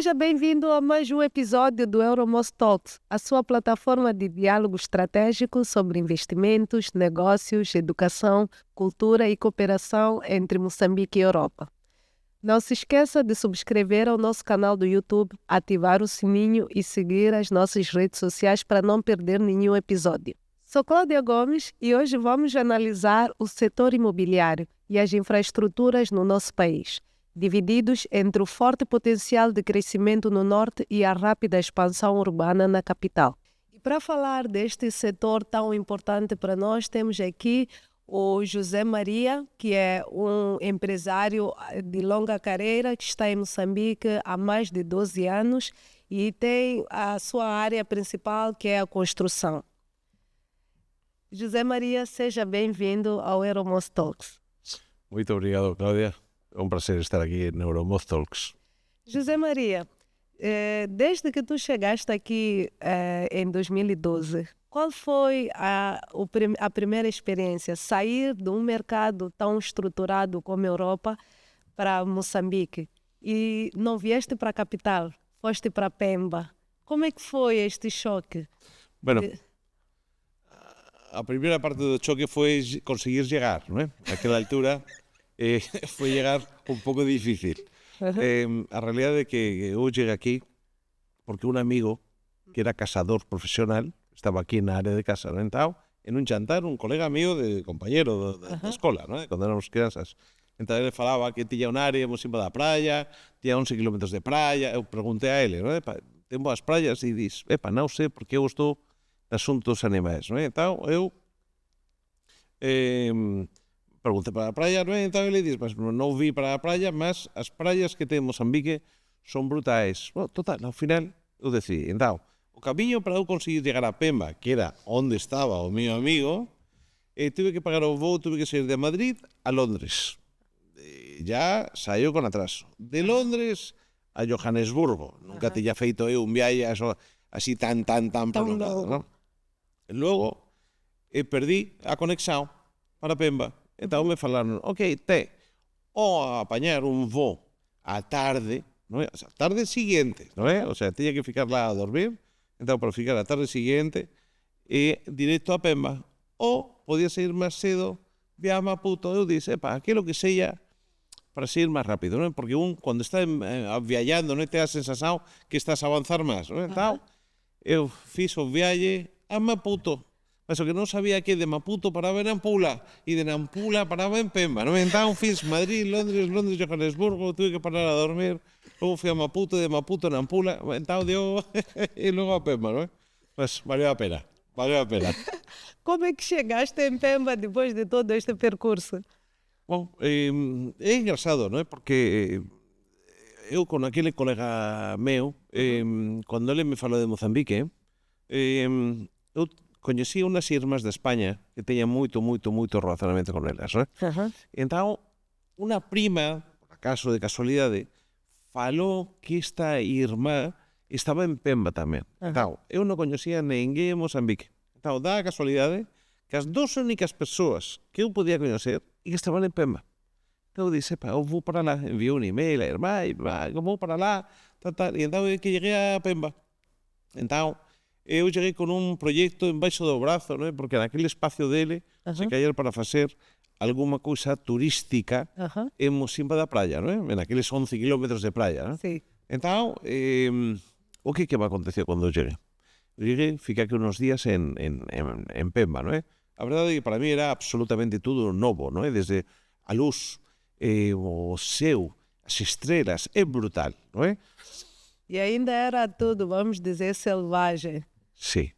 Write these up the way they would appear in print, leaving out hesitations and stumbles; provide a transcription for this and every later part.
Seja bem-vindo a mais um episódio do Euromost Talks, a sua plataforma de diálogo estratégico sobre investimentos, negócios, educação, cultura e cooperação entre Moçambique e Europa. Não se esqueça de subscrever ao nosso canal do YouTube, ativar o sininho e seguir as nossas redes sociais para não perder nenhum episódio. Sou Cláudia Gomes e hoje vamos analisar o setor imobiliário e as infraestruturas no nosso país, divididos entre o forte potencial de crescimento no norte e a rápida expansão urbana na capital. E para falar deste setor tão importante para nós, temos aqui o José Maria, que é um empresário de longa carreira que está em Moçambique há mais de 12 anos e tem a sua área principal, que é a construção. José Maria, seja bem-vindo ao Euromost Talks. Muito obrigado, Cláudia. É um prazer estar aqui no Euromost Talks. José Maria, desde que tu chegaste aqui em 2012, qual foi a primeira experiência? Sair de um mercado tão estruturado como a Europa para Moçambique e não vieste para a capital, foste para Pemba. Como é que foi este choque? Bueno, a primeira parte do choque foi conseguir chegar, não é? Naquela altura foi chegar un pouco difícil. A realidade é que eu cheguei aquí porque un amigo que era casador profesional estaba aquí na área de casa, non? Entao, en un jantar, un colega mío de compañero da escola, non? Cando éramos crianzas. Entón, ele falaba que tiña un área moi encima da praia, tiña 11 kilómetros de praia. Eu preguntei a ele, non? Ten boas praias? E dis, non sei, porque eu estou de asuntos animais, non? Entón, eu preguntei para a praia, non? Entón, ele dis, mas non vi para a praia, mas as praias que ten Moçambique son brutais. Bueno, total, ao final, eu decidi. Entón, o camiño para eu conseguir chegar a Pemba, que era onde estaba o meu amigo, tuve que pagar o voo, tuve que sair de Madrid a Londres. Ya saiu con atraso. De Londres a Johannesburgo. Nunca tiña feito eu un viaje así tan prolongado, non? E logo, perdí a conexión para Pemba. Entón me falaron, ok, ou apañar un voo a tarde, non é? O sea, tarde siguiente, non é? O sea, tiña que ficar lá a dormir, entón para ficar a tarde siguiente directo a Pemba, ou podía sair máis cedo via Maputo. Eu disse, aquilo que sella para sair máis rápido, non? Porque cando está viajando, non te a sensación que estás a avanzar máis, non? Entón, eu fiz o viaje a Maputo, mas o que non sabía que de Maputo paraba en Nampula e de Nampula paraba en Pemba, non? Entón, fiz Madrid, Londres, Johannesburgo, tuve que parar a dormir, logo fui a Maputo, de Maputo a Nampula, entón deu e logo a Pemba, non? Mas valeu a pena, valeu a pena. Como é que chegaste em Pemba depois de todo este percurso? Bom, é engraçado, non é? Porque eu con aquele colega meu, cando ele me falou de Mozambique, eu coñecí unhas irmás de España que teñan moito relacionamento con elas, non é? Entón, unha prima, por acaso de casualidade, falou que esta irmá estaba en Pemba tamén. Entón, eu non coñecía ninguén en Mozambique. Entón, dá a casualidade que as dos únicas persoas que eu podía coñecer e que estaban en Pemba. Então eu disse, eu vou para lá, enviou un email a irmá, eu vou para lá, tal, e então é que cheguei a Pemba. Então, eu cheguei con un proxecto embaixo do brazo, non é? Porque naquele espacio dele se caía para facer alguma cousa turística en Mocimba da praia, non é? En aqueles 11 kilómetros de praia, non é? Sí. Então, o que me aconteceu cando eu cheguei? Eu cheguei, fiquei aquí unos días en Pemba, non é? A verdade é que para mí era absolutamente tudo novo, non é? Desde a luz, o céu, as estrelas, é brutal, non é? E ainda era tudo, vamos dizer, selvagem. Sí.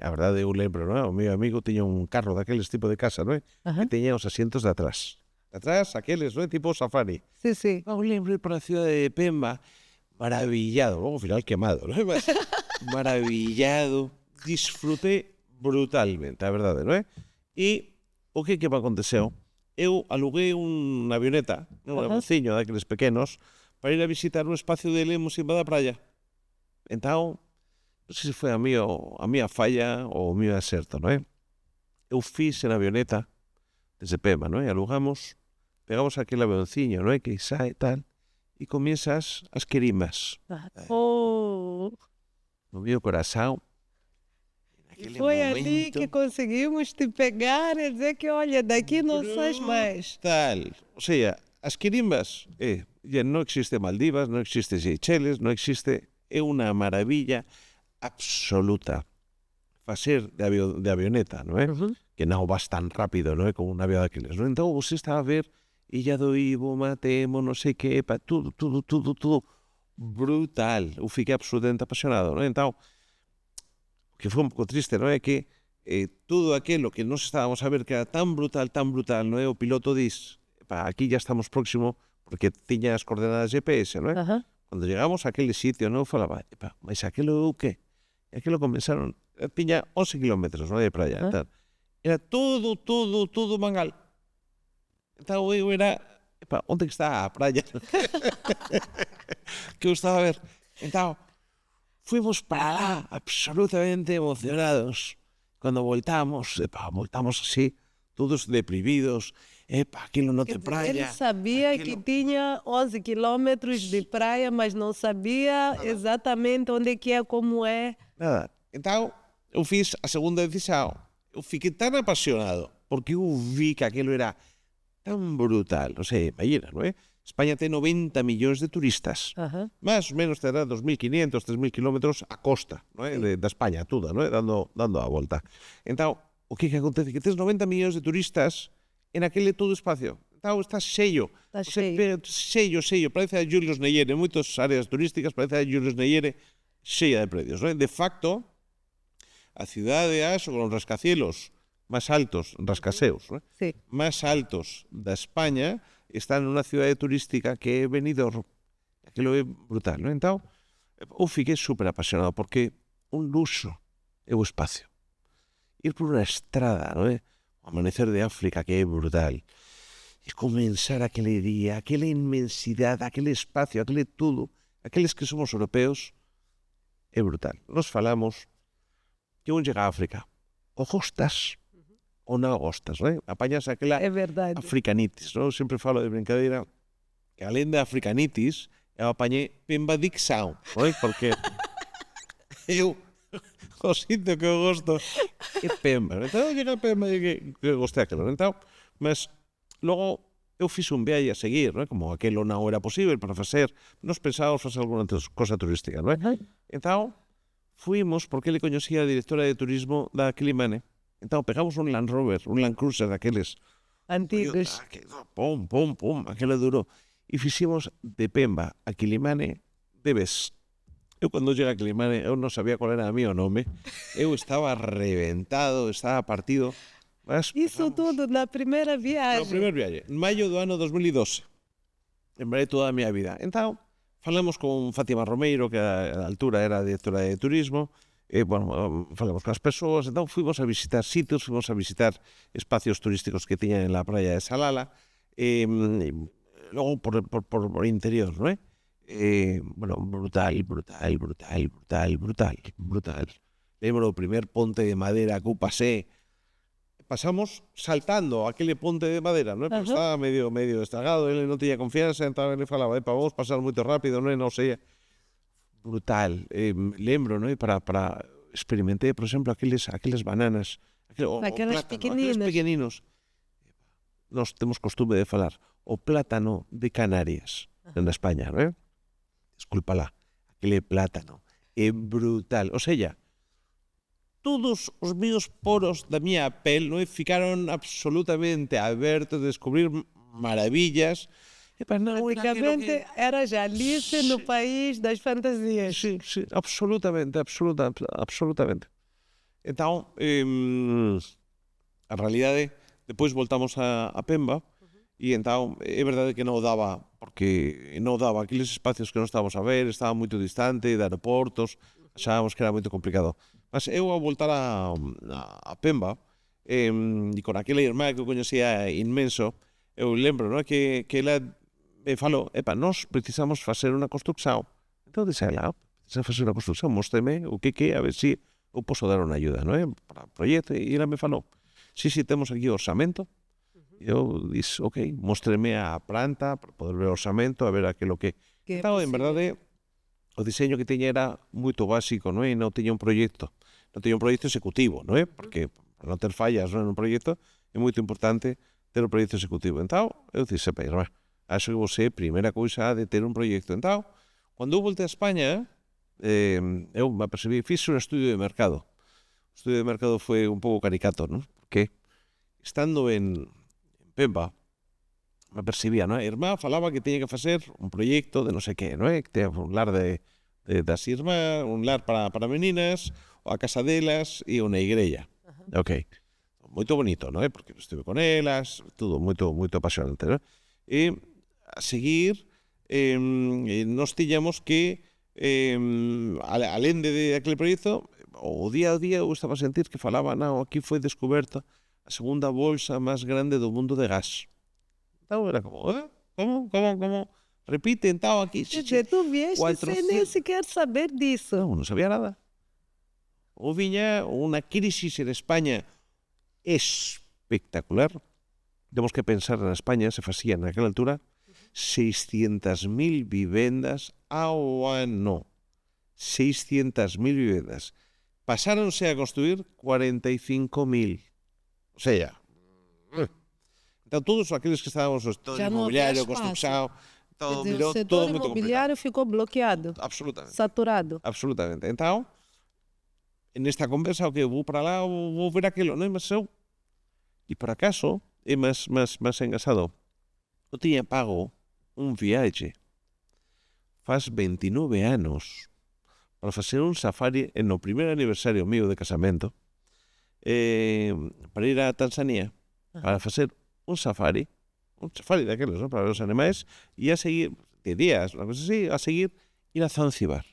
A verdade eu lembro, non é? O meu amigo tiña un carro daqueles tipo de casa, non é? Que tiña os asientos de atrás. De atrás, aqueles, non é? Tipo safari. Sí. Eu lembro ir para a cidade de Pemba maravillado, logo ao final quemado, non é? Mas maravillado, disfrutei brutalmente, a verdade, non é? E o que me aconteceu? Eu aluguei unha avioneta, un avionciño daqueles pequenos, para ir a visitar un espacio dele en Mocimba da praia. Entón, non sei se foi a miña falla ou o mío acerto, non é? Eu fiz en avioneta desde Pemba, non é? Pegamos aquele avionciño, non é? Que sae tal, e comienzas as querimas. Oh, No meu coração, e naquele foi ali momento... que conseguimos te pegar e dizer que, olha, daqui não sais mais. Tal. O sea, as quirimbas, non existe Maldivas, non existe Seychelles, non existe, é unha maravilla absoluta. Facer de avioneta, non é? Que non vas tan rápido, non é? Como un avión daqueles, non? Entón, você está a ver Illa do Ibo, Matemo, non sei que, tudo brutal. Eu fiquei absolutamente apasionado, non? Entón, o que foi un pouco triste, non é? Que todo aquilo que nos estábamos a ver que era tan brutal, non é? O piloto dis, aquí ya estamos próximo, porque tiña as coordenadas GPS, non é? Cando llegamos a aquele sitio, non? Falaba, mas aquilo é o que? E aquilo comenzaron, tiña 11 kilómetros, non é? De praia, tal. Era todo mangal. Entón eu era, onde que está a praia? Que eu estaba a ver. Entón, fuimos para lá absolutamente emocionados. Cando voltamos así, todos deprimidos. Aquilo non ten praia. Ele sabia que tinha 11 quilômetros de praia, mas não sabia exatamente onde que é, como é. Nada. Entón, eu fiz a segunda decisão. Eu fiquei tan apasionado, porque eu vi que aquilo era tan brutal. O sea, imagina, non é? España ten 90 millóns de turistas. Más ou menos terá 2.500, 3.000 kilómetros a costa, non é? Da España toda, non é? Dando a volta. Entón, o que acontece? Que tes 90 millóns de turistas en aquele todo espacio. Entón, está cheio. Está cheio. Cheio. Parece a Julius Nyerere. En moitas áreas turísticas parece a Julius Nyerere cheia de predios, non é? De facto, a cidade con os rascacielos máis altos, rascaseos, non é? Sí. Máis altos da España, están nunha cidade turística que é Benidorm. Aquilo é brutal, non? Entón, eu fiquei super apasionado, porque un luxo é o espacio. Ir por unha estrada, non é? O amanecer de África, que é brutal. E comenzar aquele día, aquela inmensidade, aquele espacio, aquele todo, aqueles que somos europeos, é brutal. Nos falamos que un chega a África, o gostas ou non gostas, non é? Apañas aquela africanitis, non? Eu sempre falo de brincadeira que alén da africanitis, eu apañei pembadicção, non é? Porque eu o sitio que eu gosto é Pemba. Entón, chega a Pemba e que gostei aquilo. Entón, mas logo eu fiz un viaxe a seguir, non é? Como aquilo non era posible para facer, nos pensábamos facer alguna cosa turística, non é? Entón, fuimos porque ele coñecía a directora de turismo da Quilimane. Entón, pegamos un Land Rover, un Land Cruiser daqueles antigos. Pum, aquele duro. E fixemos de Pemba a Quilimane de vez. Eu, cando cheguei a Quilimane, eu non sabía qual era o meu nome. Eu estaba reventado, estaba partido. Mas Isso tudo na primeira viagem. Na primeira viaxe, en maio do ano 2012. Lembrei toda a miña vida. Entón, falamos con Fátima Romeiro, que a altura era a directora de turismo, falamos con as persoas, entón fuimos a visitar sitios, fuimos a visitar espacios turísticos que tiñan en la praia de Salala, logo por interior, non é? Brutal. Lembro o primer ponte de madera que eu pasamos saltando aquele ponte de madera, non é? Porque estaba medio estragado, ele non tiña confianza, entón ele falaba, vamos pasar moito rápido, non é? Non sei, brutal. Lembro, non é? Para experimentei, por exemplo, aqueles bananas, aqueles pequeninos. Nós temos costume de falar o plátano de Canarias, na España, non é? Desculpala, aquele plátano é brutal. O sea, todos os meus poros da miña pel, non é? Ficaron absolutamente abertos de descubrir maravillas. Praticamente era já Alice no país das fantasias. Sí, absolutamente. Entón, a realidade, depois voltamos a Pemba, e entón é verdade que non daba, porque non daba aqueles espacios que non estábamos a ver, estaba moito distante de aeroportos, achábamos que era moito complicado. Mas eu ao voltar a Pemba, e con aquela irmá que eu coñecía inmenso, eu lembro, non, que ela me falou, nós precisamos facer unha construcción. Entón, dixo ela, precisamos facer unha construcción, mostreme o que a ver se eu posso dar unha ayuda, non é? Para o proxecto, e ela me falou, sí, temos aquí o orçamento. E eu disse, ok, mostreme a planta para poder ver o orçamento, a ver aquilo que Que é Então, en possível. verdade, o diseño que tiña era moito básico, non é? Non tiña un proxecto. Non tiña un proxecto executivo, non é? Porque para non ter fallas, non, nun proxecto é moito importante ter un proxecto executivo. Entón, eu disse, irmá, acho que você, primeira cousa, ha de ter un proxecto. Entón, cando eu voltei a España, eu me apercebí, fixe un estudio de mercado. O estudio de mercado foi un pouco caricato, non? Porque estando en Pemba, me percibía, non? A irmá falaba que tiña que facer un proxecto de non sei que, non é? Que tiña un lar das irmás, un lar para meninas, a casa delas e unha igreja. Ok. Moito bonito, non é? Porque estive con elas, tudo moito apasionante, non? E a seguir, nos tiñamos que, alén de aquele proxecto, o día a día eu estaba a sentir que falaba, non, aquí foi descoberta a segunda bolsa máis grande do mundo de gas. Então era como, como? Repite, então, aqui. Quer dizer, tu vieste sem nem 400. sequer saber disso. Não sabia nada. Ou vinha uma crise en España espectacular. Temos que pensar na España, se facía naquela altura 600.000 vivendas ao ano. 600.000 vivendas. Pasáronse a construir 45.000. O sea, então todos aqueles que estábamos no setor Já não havia imobiliário, espaço. construção, Quer todo dizer, virou o setor todo muito complicado. imobiliário ficou bloqueado, Absolutamente. saturado. Absolutamente. Então, nesta conversa, o que eu vou para lá, vou ver aquilo, não é? Mas eu, e por acaso, é mais engraçado, eu tinha pago um viaje faz 29 anos para fazer um safari no primeiro aniversário meu de casamento, para ir a Tanzania, para fazer un safari daqueles, ¿no? Para ver os animais, e a seguir, de días, unha cosa así, a seguir, ir a Zanzibar,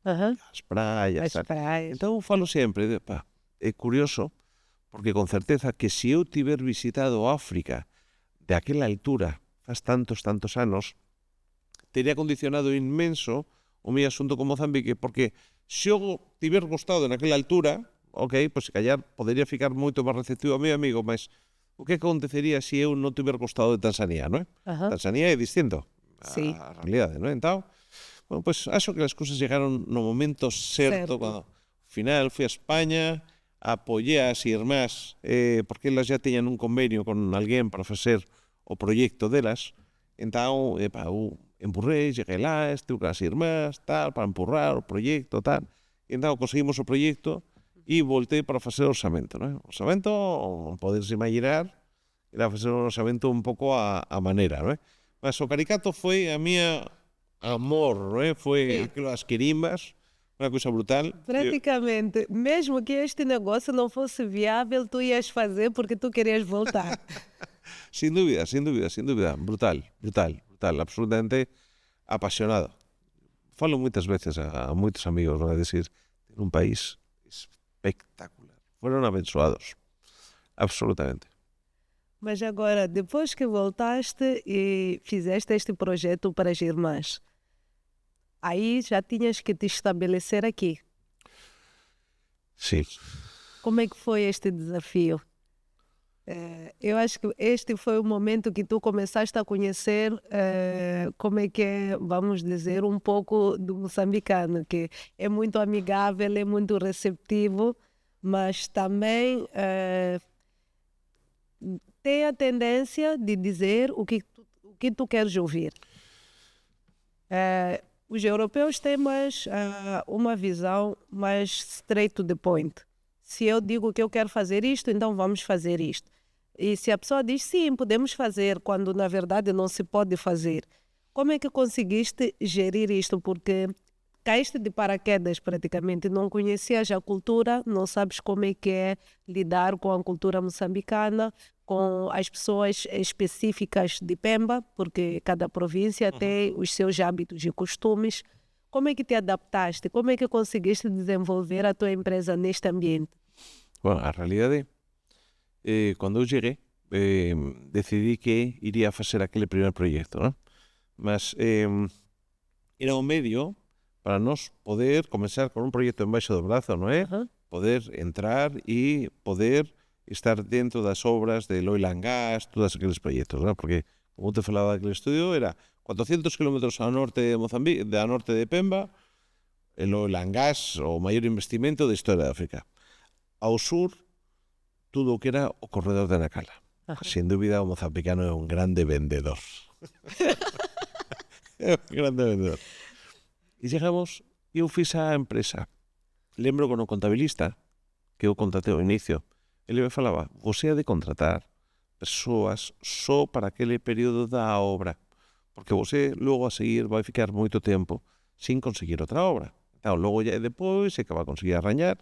Aham. as praias, As tal. praias. Então, falo sempre, é curioso, porque con certeza que se eu tiver visitado África de aquela altura, faz tantos anos, teria condicionado inmenso o meu asunto con Mozambique, porque se eu tiver gostado naquela altura, ok, pois se callar podería ficar moito máis receptivo ao meu amigo, mas o que acontecería se eu non tiver gostado de Tanzania, non é? Aham. Tanzania é distinto Sí. a realidade, non é? Entón, bueno, pois acho que as cousas chegaron no momento certo, Certo. cando ao final fui a España, apoyé as irmás, porque elas já teñan un convenio con alguén para facer o proxecto delas, entón, eu empurrei, cheguei lá, estive con as irmás, tal, para empurrar o proxecto, tal, e entón conseguimos o proxecto e voltei para facer o orçamento, non é? O orçamento, podes imaginar, era facer un orçamento un pouco a maneira, non é? Mas o caricato foi a mía amor, non é? Foi aquilo as quirimbas, unha cousa brutal. Praticamente, mesmo que este negócio não fosse viável, tu ias fazer porque tu querias voltar. Sin dúbida, brutal, absolutamente apasionado. Falo moitas veces a moitos amigos, non é? Decir, en un país espectacular. Foram abençoados, absolutamente. Mas agora, depois que voltaste e fizeste este projeto para as irmãs, aí já tinhas que te estabelecer aqui. Sim. Como é que foi este desafio? Eu acho que este foi o momento que tu começaste a conhecer, como é que é, vamos dizer, um pouco do moçambicano, que é muito amigável, é muito receptivo, mas também tem a tendência de dizer o que tu queres ouvir. Os europeus têm mais uma visão mais straight to the point. Se eu digo que eu quero fazer isto, então vamos fazer isto. E se a pessoa diz sim, podemos fazer, quando na verdade não se pode fazer. Como é que conseguiste gerir isto? Porque caíste de paraquedas praticamente, não conhecias a cultura, não sabes como é que é lidar com a cultura moçambicana, com as pessoas específicas de Pemba, porque cada província tem os seus hábitos e costumes. Como é que te adaptaste? Como é que conseguiste desenvolver a tua empresa neste ambiente? Bueno, a realidade, cando eu cheguei, decidí que iría a facer aquele primer proxecto, non? Mas era un medio para nós poder comenzar con un proxecto embaixo do brazo, non é? Poder entrar e poder estar dentro das obras de oil and gas, todos aqueles proxectos, non? Porque como te falaba daquele estudio, era 400 kilómetros ao norte de Mozambique, a norte de Pemba, el oil and gas, o maior investimento da historia de África. Ao sur, tudo o que era o corredor de Nacala. Sin dúbida, o mozambicano é un grande vendedor. É un grande vendedor. E chegamos, eu fiz a empresa. Lembro con o contabilista, que eu contratei ao inicio, ele me falaba, você ha de contratar persoas só para aquele período da obra, porque você logo a seguir vai ficar moito tempo sin conseguir outra obra. Então, logo ya depois, se que vai conseguir arranjar,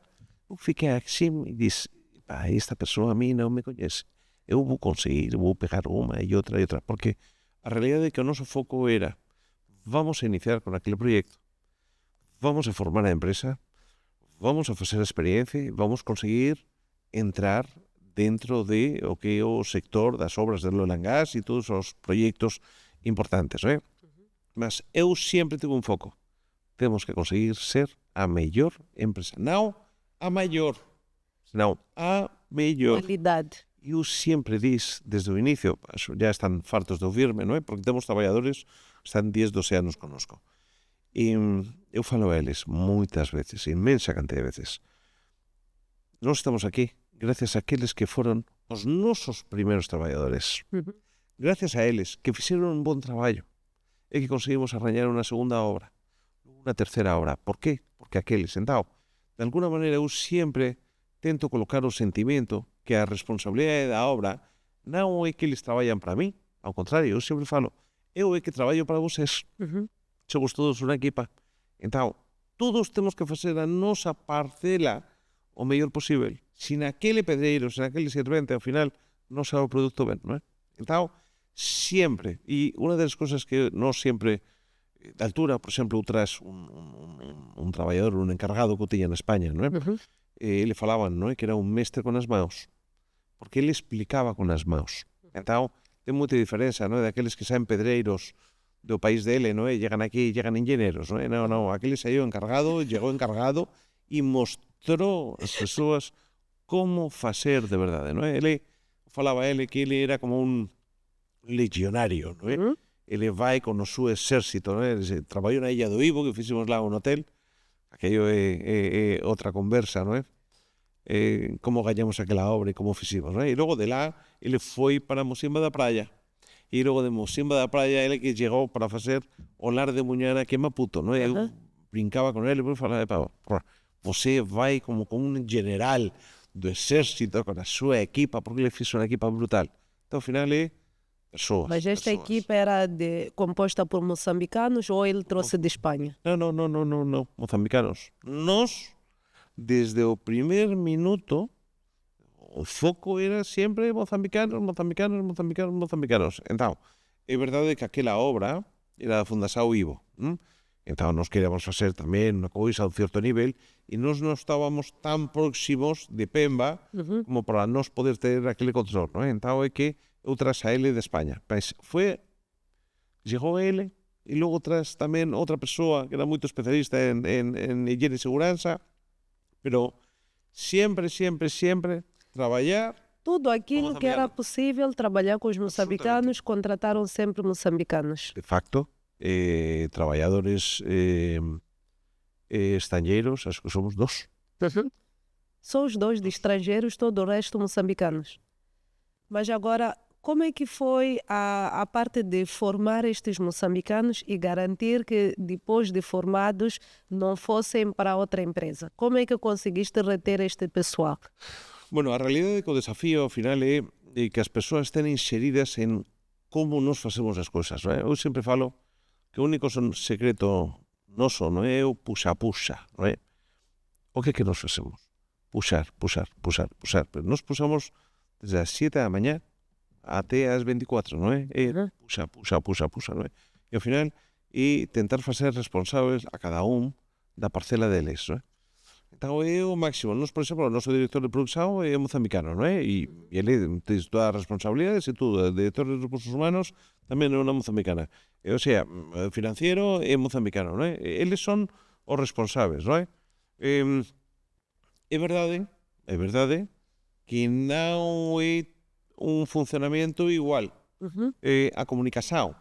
eu fiquei assim e disse, pá, esta persoa a mí non me coñece. Eu vou conseguir, vou pegar unha e outra, porque a realidade é que o noso foco era, vamos a iniciar con aquele proyecto, vamos a formar a empresa, vamos a facer a experiencia e vamos conseguir entrar dentro de o que é o sector das obras de oil and gas e todos os proxectos importantes, non é? Mas eu sempre tive un foco. Temos que conseguir ser a mellor empresa. Non a maior, senón a mellor. Qualidade. Eu sempre dis, desde o inicio, ya están fartos de ouvirme, non é? Porque temos traballadores que están 10, 12 anos conosco. E eu falo a eles moitas veces, inmensa cantidad de veces. Nós estamos aquí gracias a aqueles que foron os nosos primeiros traballadores. Gracias a eles que fixeron un bon traballo e que conseguimos arranjar unha segunda obra, unha terceira obra. Por qué? Porque aqueles, entao, de alguna maneira eu sempre tento colocar o sentimento que a responsabilidade da obra non é que eles traballan para mí, ao contrario, eu sempre falo, eu é que traballo para vocês. Somos todos unha equipa. Entao, todos temos que facer a nosa parcela o mellor posible. Sin aquele pedreiro, sin aquele servente, ao final, non sabe o produto ben, non é? Entao, sempre, e unha das cousas que non sempre, de altura, por exemplo, outras un traballador, un encargado que eu tiña na España, non é? Ele falaban, non é? Que era un mestre con as maus, porque ele explicaba con as maus. Entao, ten moita diferenza, non é? Daqueles que saen pedreiros do país dele, non é? Llegan aquí, llegan ingenieros, non é? Non, aquele saiu encargado, chegou encargado e mostrou as persoas como facer de verdade, non é? Ele falaba que ele era como un legionario, non é? Ele vai con o seu exército, non é? Traballou na Illa do Ivo, que fixemos lá un hotel, aquello é outra conversa, non é? Como gañamos aquela obra e como fixemos, non é? E logo de lá, ele foi para Mosimba da Praia. E logo de Mosimba da Praia, ele que chegou para facer o lar de Muñana aquí en Maputo, non é? Eu brincaba con ele e falaba, você vai como un general do exército con a súa equipa, porque ele fixo unha equipa brutal. Então, ao final, é persoas. Mas esta equipa era composta por moçambicanos ou ele trouxe de Espanha? Não, moçambicanos. Nós, desde o primeiro minuto, o foco era sempre moçambicanos. Então, é verdade que aquela obra era da Fundação Ivo. Então, nós queríamos facer tamén unha coisa a un certo nivel e nós non estábamos tan próximos de Pemba como para nós poder ter aquele control, non é? Então, é que eu tras a ele de España. Mas chegou ele e logo tras tamén outra persoa que era moito especialista en higiene e seguranza, pero sempre traballar. Tudo aquilo que era possível trabalhar com os moçambicanos, contrataram sempre moçambicanos. De facto, traballadores estrangeiros, acho que somos dos. Só os dois de estrangeiros, todo o resto moçambicanos. Mas agora, como é que foi a parte de formar estes moçambicanos e garantir que depois de formados não fossem para outra empresa? Como é que conseguiste reter este pessoal? Bueno, a realidade é que o desafío ao final é que as persoas estén inseridas en como nos facemos as cousas, non é? Eu sempre falo que o único secreto noso non é o puxa, non é? O que é que nos facemos? Puxar. Pero nos puxamos desde as 7 da mañá até as 24, non é? Puxa, non é? E ao final, tentar facer responsables a cada un da parcela deles, non é? Então é o máximo. Nos, por exemplo, o noso director de produção é mozambicano, non é? E ele ten todas as responsabilidades e tudo. O director de recursos humanos tamén é unha mozambicana. O sea, o financiero é mozambicano, non é? Eles son os responsables, non é? É verdade que non é un funcionamento igual. A comunicación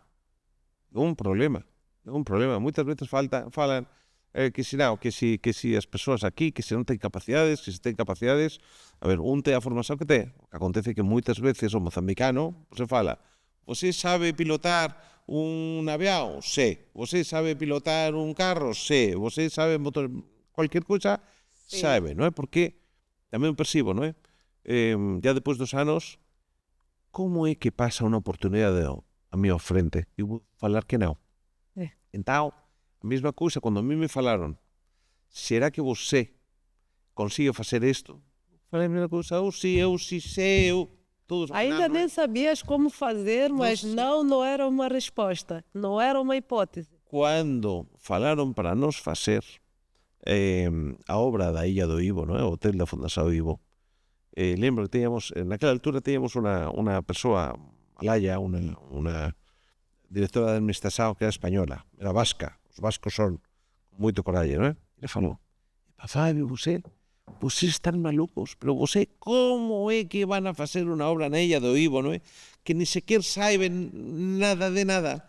é un problema. Moitas veces falan que si as persoas aquí, que se non ten capacidades, que se ten capacidades. A ver, un ten a formación que ten. O que acontece que moitas veces o mozambicano se fala, você sabe pilotar un avión? Sí. Você sabe pilotar un carro? Sí. Você sabe motor... Cualquier cousa, sabe, non é? Porque tamén percibo, non é? Ya depois dos anos, como é que pasa unha oportunidade a mi frente? E vou falar que non. Entao, a mesma cousa, cando a mí me falaron, será que você consigue facer isto? Falei a mesma cousa, eu si sei, todos ao Ainda final, nem sabias como fazer, mas não era uma resposta, não era uma hipótese. Quando falaron para nos facer a obra da Illa do Ivo, non é? O hotel da Fundación Ivo, lembro que teníamos, naquela altura teníamos unha persoa, Malaya, unha directora de administración que era española, era vasca. Os vascos son moito coralle, non é? E falou, Fabio, vocês están malucos, pero você, como é que van a facer unha obra na Illa do Ivo, non é? Que ni sequer saben nada de nada.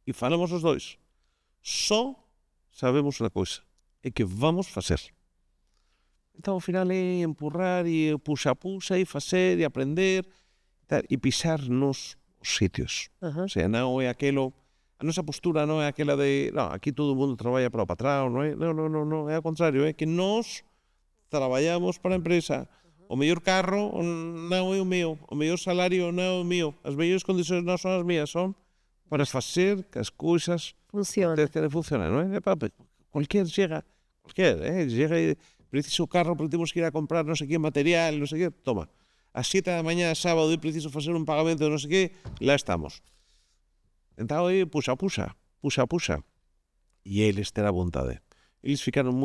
E falamos os dois. Só sabemos unha cousa, é que vamos facer. Então, ao final, é empurrar e puxa e facer e aprender e pisar nos sitios. O sea, non é aquelo... A nosa postura non é aquela de aquí todo o mundo traballa para o patrón, non é? Non, é ao contrario, é que nós traballamos para a empresa. O mellor carro non é o meu, o mellor salario non é o meu, as mellores condicións non son as mías, son para facer que as cousas funcionen, non é? Chega, preciso carro, porque temos que ir a comprar non sei que material, non sei que, toma. As 7 da mañá, sábado, preciso facer un pagamento de non sei que, lá estamos. Entón, puxa. E eles ter a vontade. Eles ficaron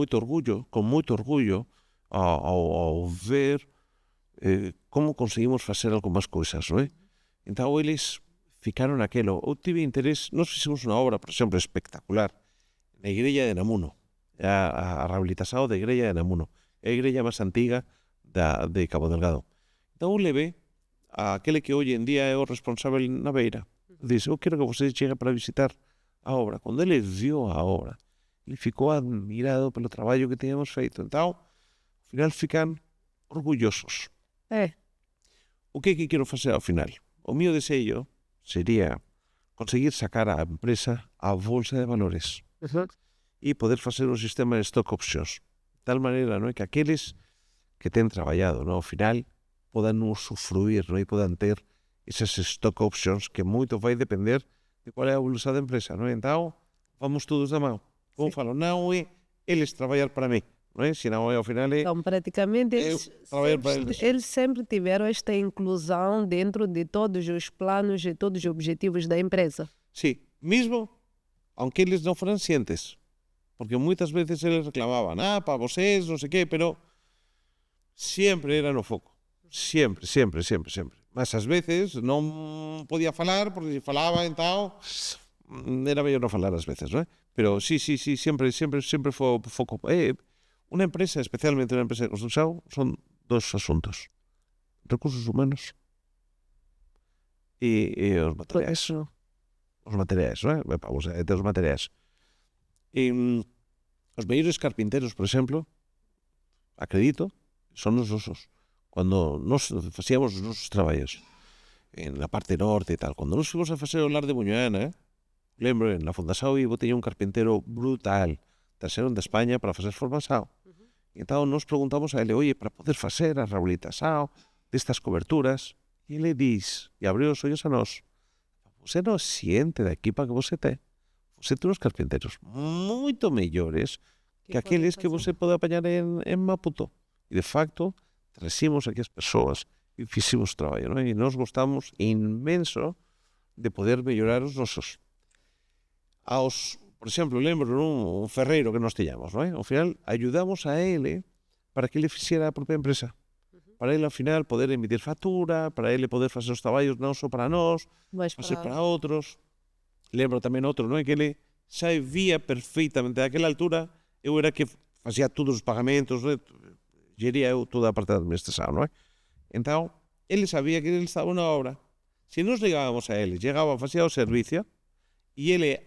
con moito orgullo ao ver como conseguimos facer algo máis cousas, non é? Entón, eles ficaron aquelo. Eu tive interés, nós fixemos unha obra, por exemplo, espectacular, na igreja de Namuno, a rehabilitación da igreja de Namuno, é a igreja máis antiga de Cabo Delgado. Entón, eu levei a aquele que hoxe en día é o responsável na beira. Dice, eu quero que você chegue para visitar a obra. Cando ele viu a obra, ele ficou admirado pelo traballo que tínhamos feito. Então, ao final, fican orgullosos. O que quero facer ao final? O meu desejo sería conseguir sacar a empresa á bolsa de valores e poder facer un sistema de stock options. De tal maneira, non é, que aqueles que ten traballado, non, ao final, podan usufruir, non, e podan ter esas stock options, que moito vai depender de qual é a evolución da empresa, non é? Entón, vamos todos da mão. Como falo, non é eles traballar para mim, não é? Senão ao final é... Então, praticamente, eles sempre tiveram esta inclusão dentro de todos os planos e todos os objetivos da empresa. Sim, mesmo, aunque eles não foram cientes, porque muitas vezes eles reclamavam, para vocês, não sei o quê, pero sempre era no foco. Sempre. Mas às vezes non podía falar, porque se falaba, então era mellor non falar ás veces, non é? Pero sí, sempre foi o foco. Unha empresa, especialmente unha empresa de construcción, son dos asuntos: recursos humanos e os materiais. Os materiais, non é? Vamos a ter os materiais. Os mellores carpinteros, por exemplo, acredito, son os osos. Cando nos facíamos os nosos traballos en la parte norte e tal, cando nos fomos a facer o lar de Buñuana, lembro, na Fundación Ivo teña un carpintero brutal, traxeron de España para facer formación. Entón nos preguntamos a ele, oye, para poder facer a rehabilitación destas coberturas, e ele diz, e abriu os ollos a nós, você non siente da equipa que você ten, você ten uns carpinteros moito mellores que aqueles que você pode apañar en Maputo. E de facto, traximos aquí as persoas e fiximos traballo, non? E nos gostamos inmenso de poder mellorar os nosos. Por exemplo, lembro un ferreiro que nos teñamos, non é? Ao final, ayudamos a ele para que ele fixera a propia empresa. Para ele, ao final, poder emitir factura, para ele poder facer os traballos non só para nós, mas para outros. Lembro tamén outro, non é? Que ele sabía perfeitamente, daquela altura, eu era que facía todos os pagamentos, non é? Gería eu toda a parte da administración, non é? Entón, ele sabía que ele estaba na obra. Se nos ligábamos a ele, llegaba a facer o servicio, e ele,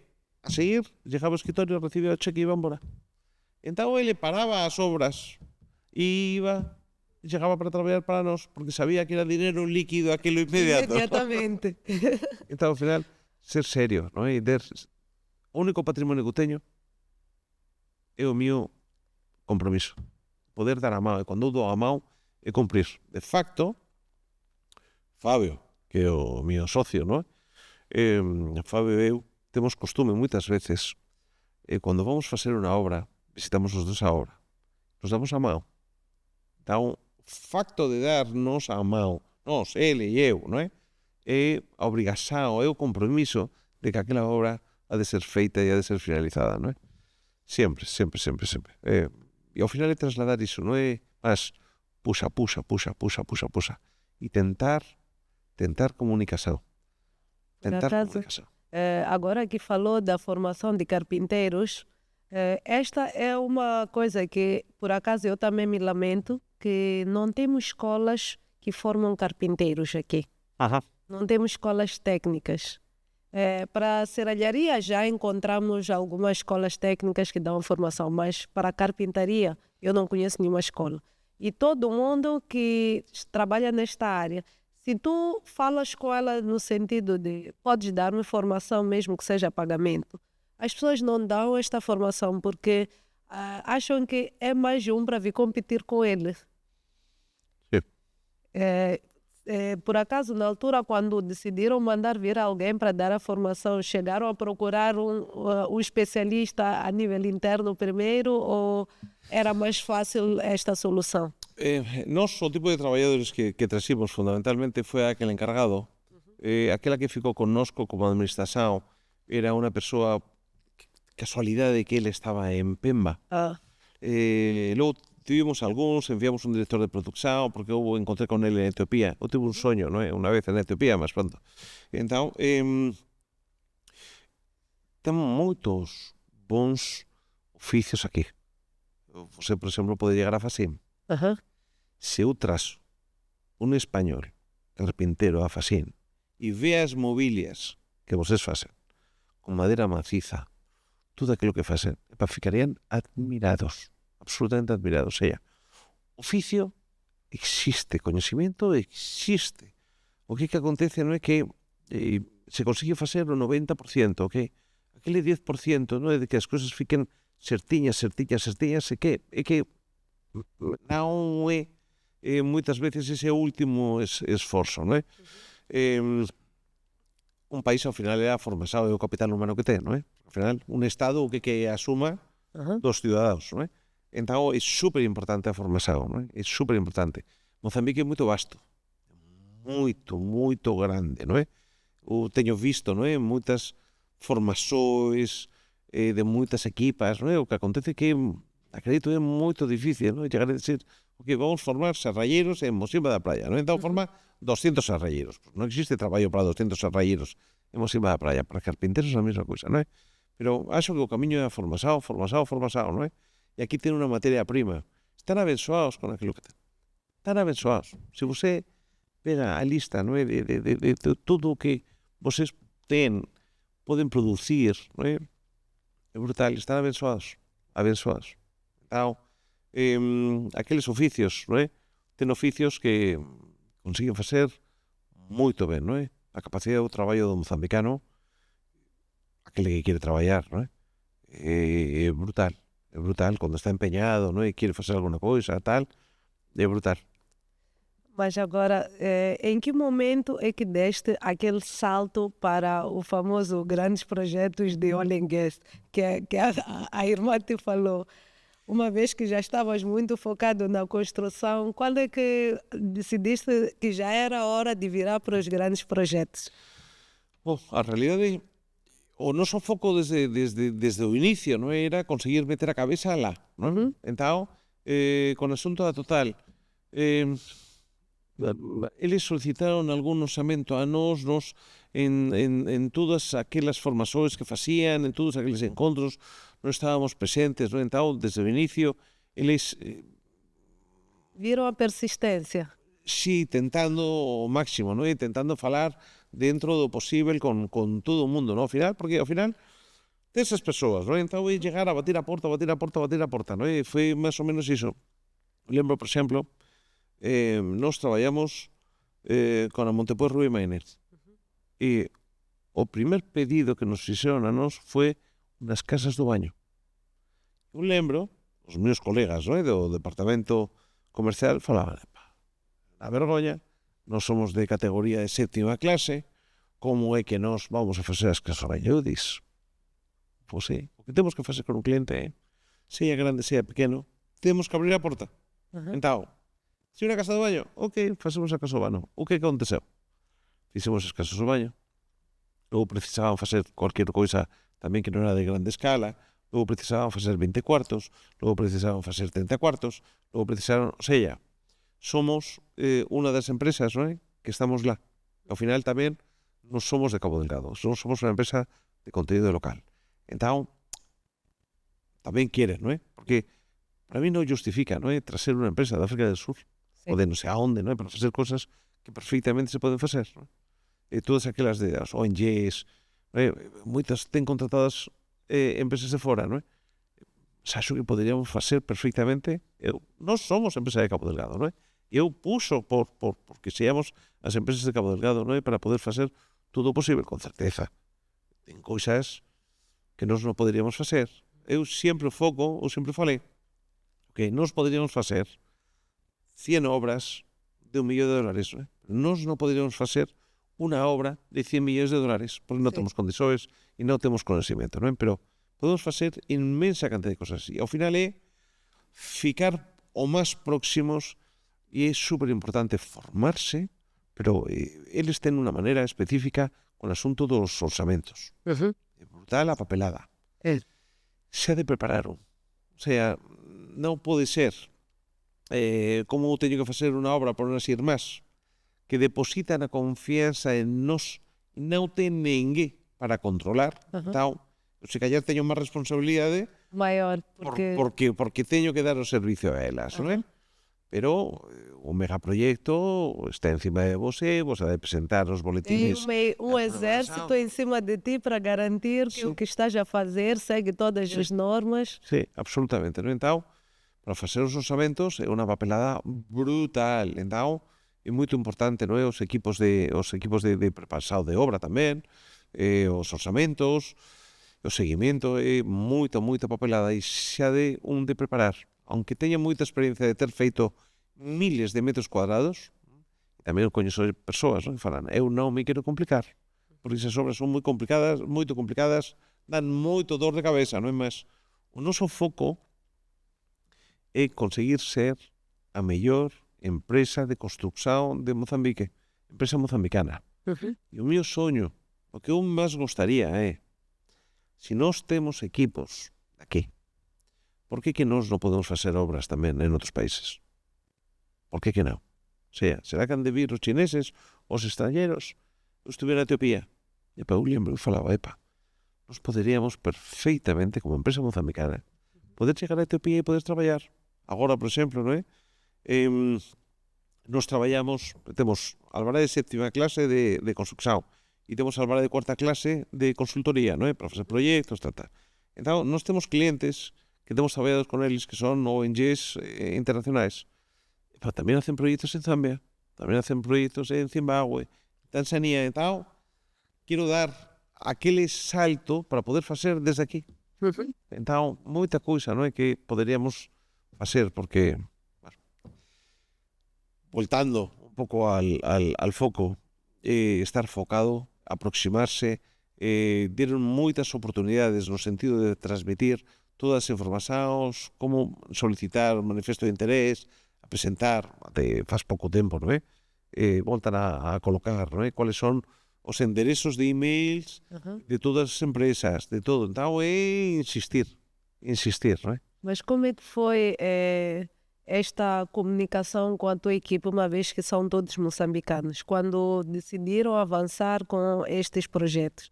a seguir, llegaba ao escritorio, recibía o cheque e iba embora. Entón ele paraba as obras e iba, llegaba para traballar para nós, porque sabía que era dinero líquido aquilo inmediato. Imediatamente. Entón, ao final, ser serio, non é? O único patrimonio que teño é o mío compromiso. Poder dar a mão, e cando eu dou a mão, é cumprir. De facto, Fabio, que é o mío socio, non é? Fabio e eu temos costume moitas veces, cando vamos facer unha obra, visitamos os dos a obra, nos damos a mão. Então, o facto de darnos a mão, nós, ele e eu, non é? É a obrigación, é o compromiso de que aquela obra ha de ser feita e ha de ser finalizada, non é? Sempre. E ao final é trasladar iso, non é? Mas puxa. E tentar comunicação. Agora que falou da formação de carpinteiros, esta é uma coisa que, por acaso, eu também me lamento, que não temos escolas que formam carpinteiros aqui. Não temos escolas técnicas. Para a serralharia já encontramos algumas escolas técnicas que dão formação, mas para a carpintaria eu não conheço nenhuma escola. E todo mundo que trabalha nesta área, se tu falas com ela no sentido de podes dar-me formação mesmo que seja pagamento, as pessoas não dão esta formação porque acham que é mais um para vir competir com ele. Sim. Por acaso, na altura, quando decidiram mandar vir alguém para dar a formação, chegaram a procurar um especialista a nível interno primeiro ou era mais fácil esta solução? Nós, o tipo de traballadores que traximos fundamentalmente foi aquel encargado. Aquela que ficou connosco como administración era unha persoa, casualidade que ele estaba en Pemba. Logo tivemos algúns, enviamos un director de producción, porque eu encontré con ele en Etiopía. Eu tive un soño, non é? Unha vez en Etiopía, máis pronto. Entón, temos moitos bons oficios aquí. Você, por exemplo, pode llegar a Facín. Se eu trazo un español carpintero a Facín e ve as mobilias que vocês facen con madeira maciza, tudo aquilo que facen, ficarían admirados, absolutamente admirados. O sea, oficio existe, coñecimento existe. O que acontece non é que se consigue facer o 90%, que aquele 10%, non é de que as cousas fiquen certiñas, é que non é moitas veces ese último esforzo, non é? Un país ao final é a formación e o capital humano que ten, non é? Ao final, un Estado o que a suma dos ciudadanos, non é? Entón, é super importante a formación, non é? É super importante. Mozambique é moito vasto, moito grande, non é? Eu teño visto, non é? Moitas formações de moitas equipas, non é? O que acontece que acredito é moito difícil, non? Chegar a decir, ok, vamos formar serralleiros en Mocimboa da Praia, non? Entón forma 200 serralleiros. Non existe traballo para 200 serralleiros en Mocimboa da Praia. Para carpinteros é a mesma cousa, non é? Pero acho que o camiño é a formación, non é? E aquí ten unha materia prima. Están abençoados con aquilo que ten. Están abençoados. Se você pega a lista, non é? De todo o que vocês poden producir, non é? É brutal. Están abençoados. Entón, aqueles oficios, non é? Ten oficios que consiguen facer moito ben, non é? A capacidade do traballo do mozambicano, aquele que quere traballar, non é? É brutal, cando está empeñado, non é? Quere facer alguna coisa, tal, é brutal. Mas agora, em que momento é que deste aquele salto para o famoso grandes projetos de oil and gas, que a irmã te falou? Uma vez que já estavas muito focado na construção, quando é que decidiste que já era hora de virar para os grandes projetos? Bom, a realidade, o noso foco desde o inicio, non era conseguir meter a cabeza lá, non? Entón, con o asunto da Total, eles solicitaron algún osamento a nos en todas aquelas formações que facían, en todos aqueles encontros, non estábamos presentes, non? Entón, desde o inicio, eles viron a persistência. Sí, tentando o máximo, non? Tentando falar dentro do posible con todo o mundo, no? Ao final, porque ao final desas persoas, no? Entón vai chegar a batir a porta, no? E foi máis ou menos iso. Lembro, por exemplo, nós traballamos con a Montepuez Rubí Miners e o primer pedido que nos fixeron a nós foi unas casas do baño. Eu lembro, os meus colegas, no? Do departamento comercial falaban, a vergoña, nós somos de categoría de 7ª clase, como é que nós vamos a facer as casas do baño? Eu dix, pois sí, o que temos que facer con un cliente, sea grande, sea pequeno, temos que abrir a porta. Entón, se unha casa do baño, ok, facemos a casa do baño. O que aconteceu? Fixemos as casas do baño, logo precisaban facer cualquier coisa tamén que non era de grande escala, logo precisaban facer 20 cuartos, logo precisaban facer 30 cuartos, logo precisaban, o sea, somos unha das empresas, non é? Que estamos lá. Ao final tamén non somos de Cabo Delgado, somos unha empresa de conteúdo local. Entón, tamén quieres, non é? Porque para mí non justifica, non é? Traser unha empresa de África del Sur, ou de non sei aonde, non é? Para facer cosas que perfectamente se poden facer, non é? E todas aquelas de as ONGs, non é? Moitas ten contratadas empresas de fora, non é? Xaxo que poderíamos facer perfectamente. Nós somos empresa de Cabo Delgado, non é? Eu puxo porque seamos as empresas de Cabo Delgado, non é? Para poder facer todo o posible, con certeza. Ten cousas que nós non poderíamos facer. Eu sempre foco, ou sempre falei, que nós poderíamos facer 100 obras de $1 millón, non é? Nós non poderíamos facer unha obra de 100 millóns de dólares, porque non temos condições e non temos conhecimento, non é? Pero podemos facer inmensa cantidad de cosas así. Ao final é ficar o máis próximos e é super importante formarse, pero eles ten unha maneira específica con o asunto dos orzamentos. É brutal a papelada. Se ha de preparar un. O sea, non pode ser como teño que facer unha obra por unhas irmás que depositan a confianza en nós e non ten ninguén para controlar. Então, se callar teño máis responsabilidade maior, porque teño que dar o servicio a elas, non é? Pero o megaproyecto está encima de você ha de presentar os boletines. Tem um exército em cima de ti para garantir que o que estás a fazer segue todas as normas. Sí, absolutamente. No? Então, para facer os orzamentos é unha papelada brutal. Então, é moito importante, non é? Os equipos de preparación de obra tamén, os orzamentos, o seguimento, é moita papelada e xa de preparar. Aunque teña moita experiencia de ter feito miles de metros cuadrados, tamén coñezo persoas, non? Que falan, eu non me quero complicar, porque esas obras son moito complicadas, dan moito dor de cabeza, non é? Mas o noso foco é conseguir ser a mellor empresa de construcción de Mozambique, empresa mozambicana. E o meu soño, o que eu máis gostaría é, se nós temos equipos aquí, por que nós non podemos facer obras tamén en outros países? Por que non? O sea, será que han de vir os chineses, os estrangeros? Eu estuve na Etiopía, e eu lembro, eu falaba, nós poderíamos perfeitamente, como empresa mozambicana, poder chegar a Etiopía e poder traballar. Agora, por exemplo, non é? Nós traballamos, temos albará de 7ª clase de construcción, e temos albará de 4ª clase de consultoría, non é? Para facer proxectos, tal. Entón, nós temos clientes que temos traballados con eles que son ONGs internacionais. Pero tamén hacen proxectos en Zambia, tamén hacen proxectos en Zimbabue, Tanzania. Entón, quero dar aquele salto para poder facer desde aquí. Entón, moita cousa, non é? Que poderíamos facer, porque, bueno, voltando un pouco al foco, estar focado, aproximarse, deron moitas oportunidades no sentido de transmitir todas as informacións, como solicitar un manifesto de interés, a presentar, até faz pouco tempo, non é? Voltan a colocar, non é? Cuáles son os enderezos de emails de todas as empresas, de todo. Então é insistir, non é? Mas como é que foi esta comunicação com a tua equipe, uma vez que são todos moçambicanos, quando decidiram avançar com estes projetos?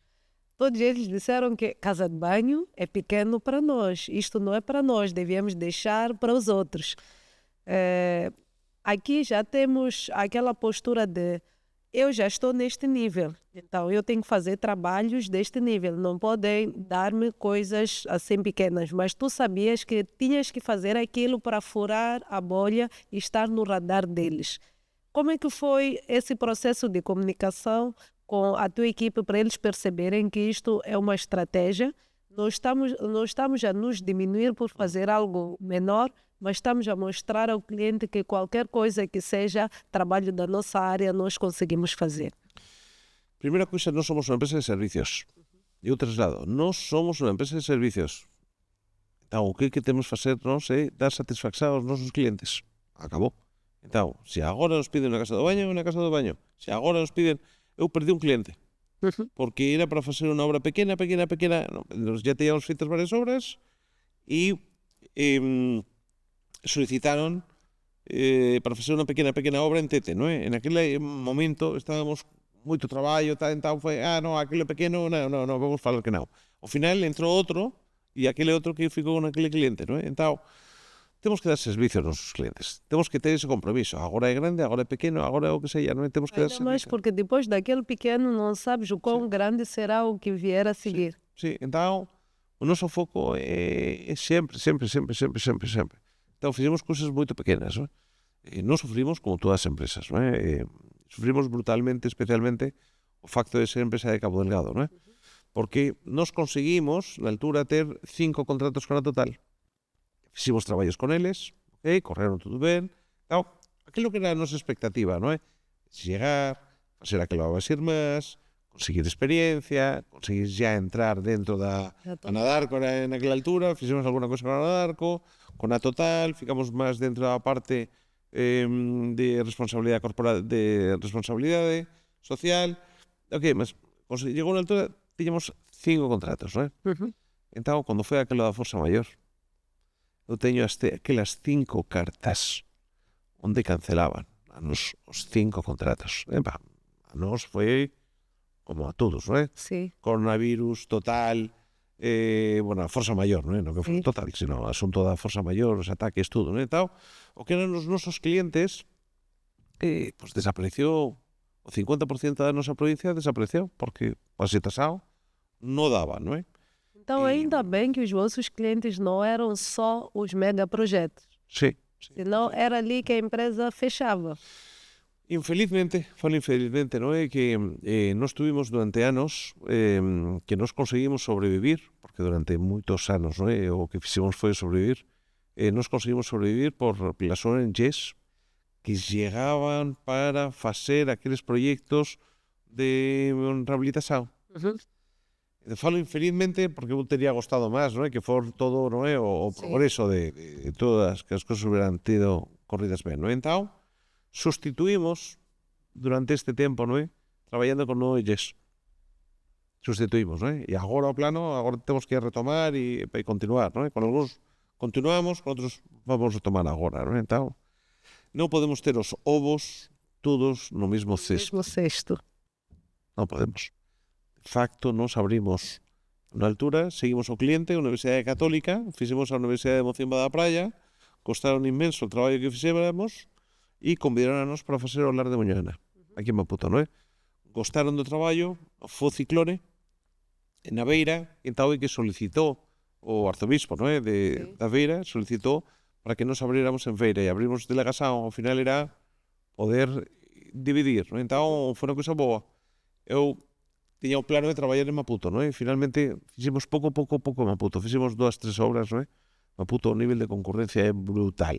Todos eles disseram que casa de banho é pequeno para nós, isto não é para nós, devíamos deixar para os outros. Aqui já temos aquela postura de eu já estou neste nível, então eu tenho que fazer trabalhos deste nível, não podem dar-me coisas assim pequenas, mas tu sabias que tinhas que fazer aquilo para furar a bolha e estar no radar deles. Como é que foi esse processo de comunicação com a tua equipe para eles perceberem que isto é uma estratégia? Não estamos a nos diminuir por fazer algo menor, mas estamos a mostrar ao cliente que qualquer coisa que seja trabalho da nossa área, nós conseguimos fazer. Primeira coisa, nós somos unha empresa de servicios. Eu traslado, nós somos unha empresa de servicios. Então, o que temos que facer nós é dar satisfacción aos nosos clientes. Acabou. Então, se agora nos piden na casa do baño, na casa do baño. Se agora nos piden... Eu perdi un cliente. Porque era para facer unha obra pequena. Nos ya teníamos feitas varias obras e solicitaron para facer unha pequena obra en Tete, non é? En aquele momento estábamos moito traballo, então foi, non, aquele pequeno, non, vamos falar que non. Ao final entrou outro e aquele outro que ficou naquele cliente, non é? Então, temos que dar servicio aos nosos clientes. Temos que ter ese compromiso. Agora é grande, agora é pequeno, agora é o que seja, non é? Temos que dar Ainda mais servicio. porque depois daquele pequeno não sabes o quão grande será o que vier a seguir. Sí, então, o noso foco é sempre. Então, fizemos cousas moito pequenas, non é? Non sufrimos como todas as empresas, non é? Sufrimos brutalmente, especialmente, o facto de ser empresa de Cabo Delgado, non é? Porque nos conseguimos, na altura, ter 5 contratos con a Total. Fiximos traballos con eles, ok, correron tudo ben, então, aquilo que era a nosa expectativa, non é? Chegar, facer aquilo a irmás, conseguir experiencia, conseguir ya entrar dentro da Anadarko naquela altura, fixemos alguna cosa con a Anadarko, con a Total, ficamos máis dentro da parte de responsabilidade corporal, de responsabilidade social, ok, mas llegou unha altura, tiñamos 5 contratos, non é? Então, cando foi aquilo da Forza Maior, eu teño aquelas 5 cartas onde cancelaban os 5 contratos. Epa, a nos foi como a todos, non é? Sí. Coronavirus, Total, bueno, a Forza Maior, non é? Non que foi Total, sino o asunto da Forza Maior, os ataques, tudo, non é? Então, o que eran os nosos clientes, pues desapareceu, o 50% da nosa provincia desapareceu, porque a situación non daba, non é? Então, ainda bem que os vossos clientes não eram só os megaprojetos. Sí. Senão era ali que a empresa fechava. Infelizmente, non é que nós tuvimos durante anos que nós conseguimos sobrevivir, porque durante moitos anos, non é? O que fixemos foi sobrevivir. Nós conseguimos sobrevivir por las ONGs que llegaban para facer aqueles proxectos de rehabilitación. Falo infelizmente porque eu teria gostado máis, non é? Que for todo, non é? O progreso de todas, que as cousas hubieran tido corridas ben, non é? Então, sustituímos durante este tempo, non é? Traballando con ONGs. Sustituímos, non é? E agora o plano, agora temos que retomar e continuar, non é? Con algúns continuamos, con outros vamos retomar agora, non é? Então, non podemos ter os ovos todos no mesmo cesto. Mesmo cesto. Non podemos. De facto, nos abrimos na altura, seguimos o cliente, a Universidade Católica, fixemos a Universidade de Mocimboa da Praia, costaron inmenso o traballo que fixéramos e convidaron para facer o Lar de Moñoana, aquí en Maputo, non é? Gostaron do traballo, foi Ciclone, na Beira, entón que solicitou o arzobispo, non é? Da Beira, solicitou para que nos abriramos en Feira e abrimos delegación, ao final era poder dividir, non é? Entón, foi unha cousa boa. Eu tiña o plano de traballar en Maputo, non é? Finalmente, fixemos pouco en Maputo. Fixemos 2-3 obras, non é? Maputo, o nivel de concurrencia é brutal.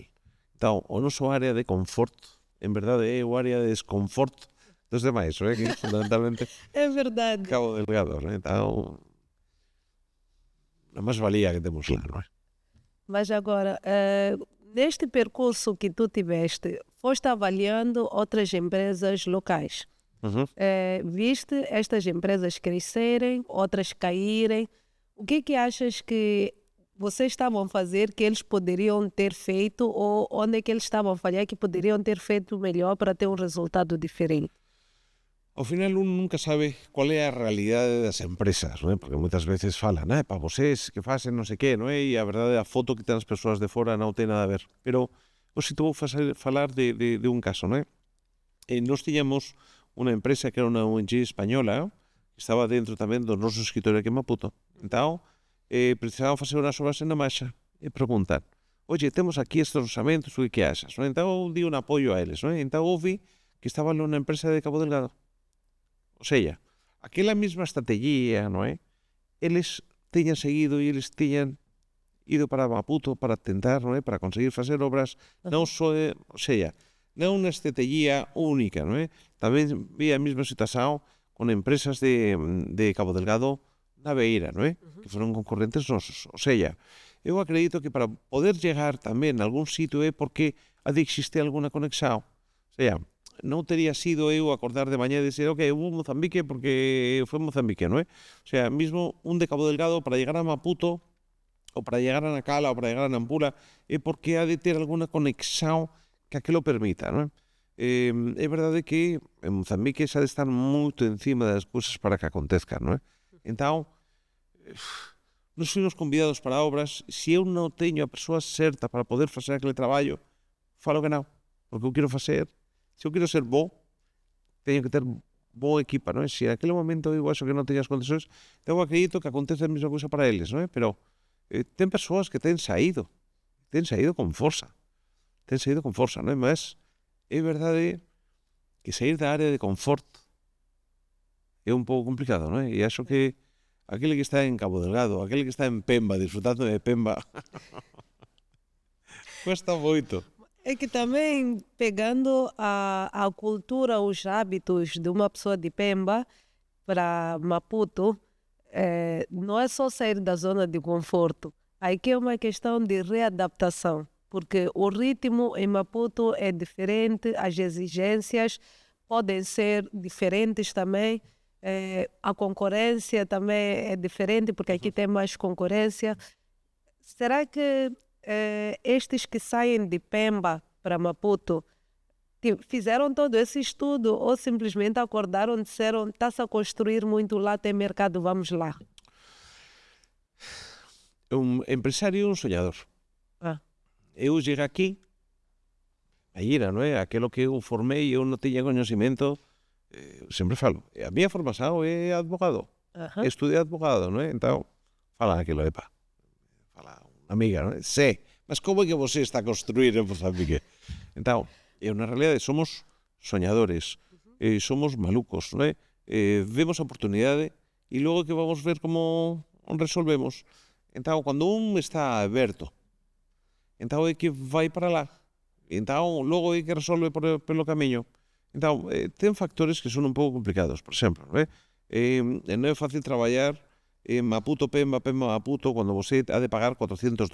Então, o noso área de confort, en verdade, é o área de desconfort dos demais, non é? Que fundamentalmente É verdade. Cabo Delgado, non é? Então, a máis-valía que temos lá, non é? Mas agora, neste percurso que tu tiveste, foste avaliando outras empresas locais. Viste estas empresas crescerem, outras caírem. O que achas que vocês estavam a fazer que eles poderiam ter feito ou onde é que eles estavam a falhar que poderiam ter feito melhor para ter um resultado diferente? Ao final, nunca sabe qual é a realidade das empresas, non é? Porque moitas veces falan, para vocês que facen non sei que, non é? E a verdade, a foto que ten as persoas de fora non ten nada a ver. Pero, se te vou falar de un caso, non é? Nós tiñamos unha empresa que era unha ONG española que estaba dentro tamén do noso escritorio aquí en Maputo. Entón, precisaban facer unhas obras en Namaxa e preguntar, oye, temos aquí estes orzamentos, o que achas? Non? Entón, eu di un apoio a eles. Non? Entón, eu vi que estaba nunha empresa de Cabo Delgado. O sea, aquela mesma estrategia, non é? Eles tiñan seguido e eles tiñan ido para Maputo para tentar, non é? Para conseguir facer obras, non só, o sea, non unha estrategia única, non é? Tamén vi a mesma situación con empresas de Cabo Delgado na Beira, non é? Que foron concorrentes nosos. O sea, eu acredito que para poder chegar tamén a algún sitio é porque ha de existir alguna conexión. O sea, non teria sido eu acordar de mañá e dizer, ok, eu vou a Mozambique porque foi Mozambique, non é? O sea, mesmo un de Cabo Delgado para llegar a Maputo ou para llegar a Nacala ou para llegar a Nampula é porque ha de ter alguna conexión que aquilo permita, non é? É verdade que en Mozambique xa de estar moito encima das cousas para que acontezcan, non é? Entón, nos fomos convidados para obras, se eu non teño a persoa certa para poder facer aquele traballo, falo que non, porque eu quero facer. Se eu quero ser bo, teño que ter boa equipa, non é? Se naquele momento eu acho que non teño as condicións, eu acredito que acontece a mesma cousa para eles, non é? Pero ten persoas que ten saído con forza, non é? Mas é verdade que sair da área de confort é un pouco complicado, non é? E acho que aquele que está en Cabo Delgado, aquele que está en Pemba, disfrutando de Pemba, cuesta moito. É que também, pegando a cultura, os hábitos de uma pessoa de Pemba para Maputo, não é só sair da zona de conforto. Aqui é uma questão de readaptação, porque o ritmo em Maputo é diferente, as exigências podem ser diferentes também, a concorrência também é diferente, porque aqui tem mais concorrência. Será que estes que saem de Pemba para Maputo fizeram todo esse estudo ou simplesmente acordaram e disseram está-se a construir muito lá, tem mercado, vamos lá? Un empresario e un soñador. Eu cheguei aquí, aí era, non é? Aquelo que eu formei, eu non tiña coñecimento, sempre falo, a miña formación é advogado, estudei advogado, non é? Entón, fala aquilo, epa, fala unha amiga, non é? Sé, mas como é que você está a construir en Mozambique? Entón, na realidade somos soñadores, somos malucos, non é? Vemos a oportunidade e logo que vamos ver como resolvemos. Entón, cando un está aberto, entón é que vai para lá. Entón, logo é que resolve polo camiño. Entón, ten factores que son un pouco complicados. Por exemplo, non é fácil traballar en Maputo, Pemba, Maputo, cando você ha de pagar $400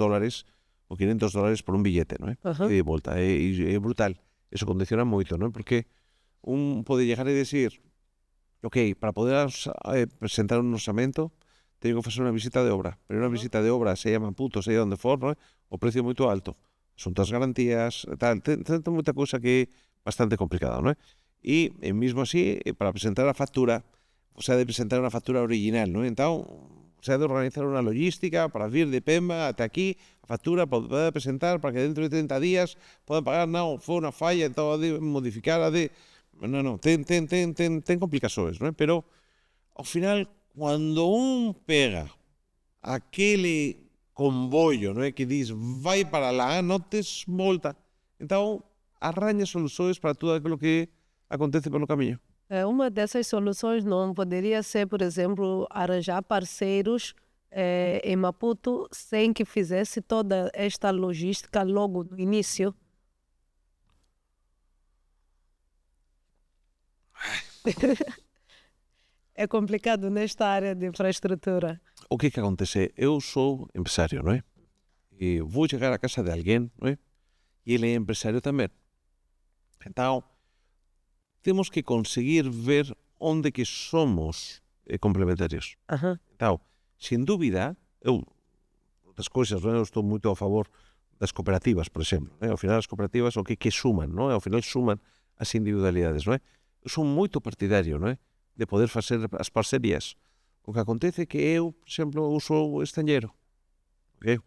ou $500 por un billete, non é? E de volta, é brutal. Eso condiciona moito, non é? Porque un pode llegar e decir, ok, para poder presentar un orçamento, teño que facer unha visita de obra. Pero unha visita de obra, sei a Maputo, sei onde for, non é? O precio é moito alto. Son todas garantías, tal. Ten moita cousa que é bastante complicada, non é? E, mesmo así, para presentar a factura, o sea, de presentar unha factura original, non é? Entón, se ha de organizar unha logística para vir de Pemba ata aquí, a factura poder presentar para que dentro de 30 días podan pagar, non, foi unha falla, entón ha de modificar, non, ten complicacións, non é? Pero, ao final, cando un pega aquele comboio, non é? Que diz, vai para lá, non tes volta. Entón, arranha soluções para tudo aquilo que acontece pelo caminho. Uma dessas soluções não poderia ser, por exemplo, arranjar parceiros em Maputo sem que fizesse toda esta logística logo no início? É complicado nesta área de infraestrutura. O que acontece? Eu sou empresario, non é? E vou chegar a casa de alguén, non é? E ele é empresario tamén. Entón, temos que conseguir ver onde que somos complementarios. Entón, sin dúbida, eu, das cousas, non é? Eu estou moito a favor das cooperativas, por exemplo. Non é? Ao final, as cooperativas o que suman, non é? Ao final, suman as individualidades, non é? Eu sou moito partidario, non é? De poder facer as parcerías. O que acontece é que eu, por exemplo, sou estrangeiro. Okay?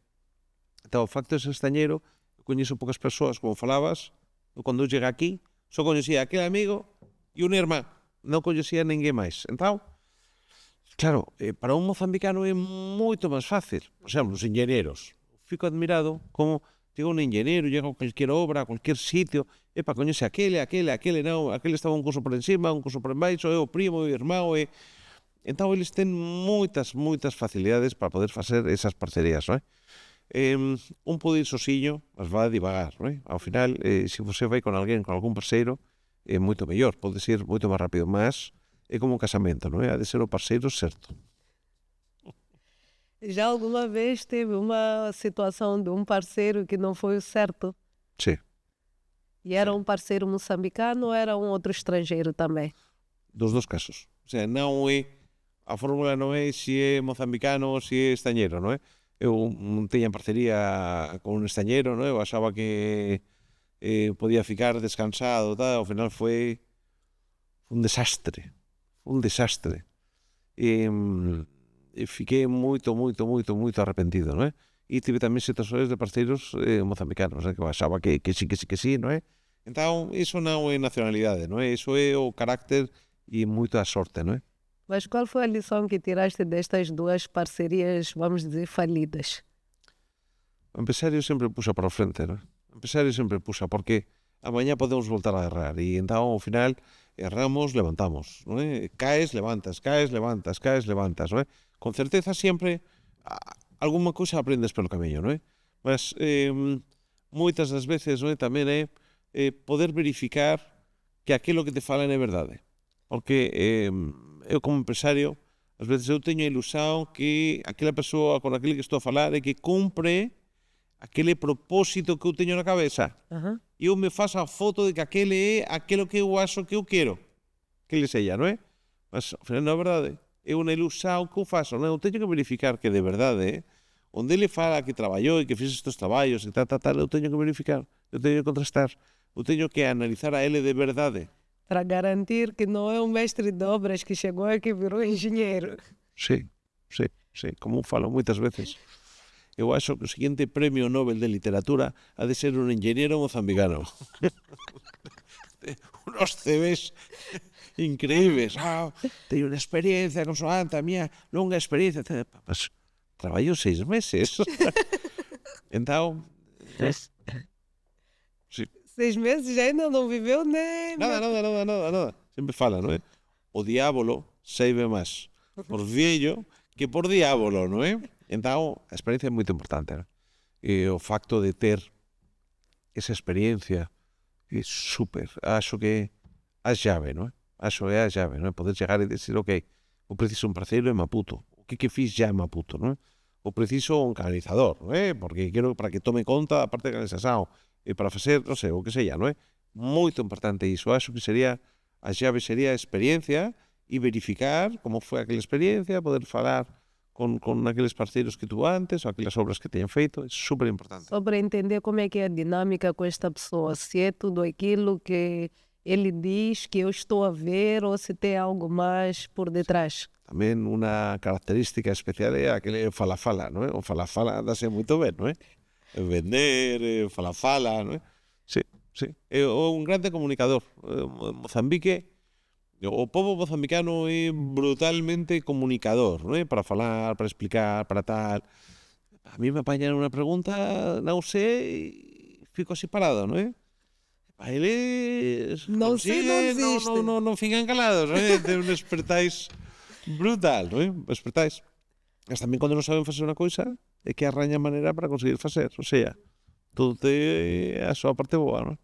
Então, o facto de ser estrangeiro, eu coñeço poucas persoas, como falabas, eu cando eu cheguei aquí, só coñecía aquele amigo e unha irmá. non coñecía ninguén máis. Entón, claro, para un mozambicano é moito máis fácil. Por exemplo, os enxeñeros. Fico admirado como chega un enxeñero, llega a cualquier obra, a cualquier sitio, coñece aquele, non, aquele estaba un curso por encima, un curso por embaixo, é o primo, é o irmão, Entón, eles ten moitas facilidades para poder facer esas parcerías, non é? Un pode ir sosiño, mas va divagar, non é? Ao final, se você vai con alguén, con algún parceiro, é moito mellor, pode ser moito máis rápido, mas é como un casamento, non é? Ha de ser o parceiro certo. Já alguma vez teve uma situação de um parceiro que não foi o certo? Sí. E era um parceiro moçambicano ou era um outro estrangeiro também? Dos dos casos. O sea, non é a fórmula non é se é mozambicano ou se é estañeiro, non é? Eu non tiña parcería con un estañeiro, non é? Eu achaba que podía ficar descansado, tal, ao final foi un desastre. Un desastre. E fiquei moito arrepentido, non é? E tive tamén situacións de parceiros mozambicanos, que eu achaba que sí, non é? Entón, iso non é nacionalidade, non é? Iso é o carácter e moita sorte, non é? Mas qual foi a lição que tiraste destas duas parcerias, vamos dizer, falidas? O empresario sempre puxa para o frente, non? O empresario sempre puxa, porque amanhã podemos voltar a errar e entón ao final erramos, levantamos, non é? Caes, levantas, non é? Con certeza sempre alguma cousa aprendes pelo camiño, non é? Mas moitas das veces, non é? Tamén é poder verificar que aquilo que te falan é verdade. Porque eu como empresario, ás veces eu teño a ilusión que aquela persoa con aquele que estou a falar é que cumpre aquele propósito que eu teño na cabeza. E eu me faço a foto de que aquele é aquilo que eu acho que eu quero que ele seja, non é? Mas, ao final, non é verdade. É unha ilusión que eu faço, non é? Eu teño que verificar que de verdade, onde ele fala que traballou e que fixe estes traballos e tal, eu teño que verificar, eu teño que contrastar, eu teño que analizar a ele de verdade. Para garantir que não é um mestre de obras que chegou e que virou engenheiro. Sí. Como falo moitas veces. Eu acho que o seguinte premio Nobel de Literatura ha de ser un engenheiro mozambicano. Unos CVs increíbles. Teño unha experiencia consoante a miña longa experiencia. Mas traballou 6 meses. Entón... Sí. 6 meses ainda não viveu nem... Nada. Sempre fala, non é? O diabolo saibe máis por viejo que por diabolo, non é? Entón, a experiencia é moito importante, non? E o facto de ter esa experiencia é super. Acho que é a chave, non é? Acho é a chave, non é? Poder chegar e decir, ok, o preciso un parceiro en Maputo. O que fiz já en Maputo, non é? O preciso un canalizador, non é? Porque quero para que tome conta a parte de canalización. E para facer, non sei, o que sella, non é? Moito importante iso. Acho que sería, a chave sería a experiencia e verificar como foi aquela experiencia, poder falar con aqueles parceiros que tu antes, ou aquelas obras que teñan feito, é super importante. Sobre entender como é que é a dinâmica com esta pessoa, se é tudo aquilo que ele diz que eu estou a ver ou se tem algo mais por detrás. Tamén unha característica especial é aquele fala-fala, non é? O fala-fala dase moito ben, non é? Vender, fala, non é? Sí. É un grande comunicador. Mozambique, o povo mozambicano é brutalmente comunicador, non é? Para falar, para explicar, para tal. A mí me apañan unha pregunta, non sei, e fico así parado, non é? A eles... Non sei, non existe. Non fican calados, non é? Ten un expertise brutal, non é? Expertise. Mas tamén cando non saben facer unha coisa é que arraña maneira para conseguir facer, ou sea, todo ten a súa parte boa, non?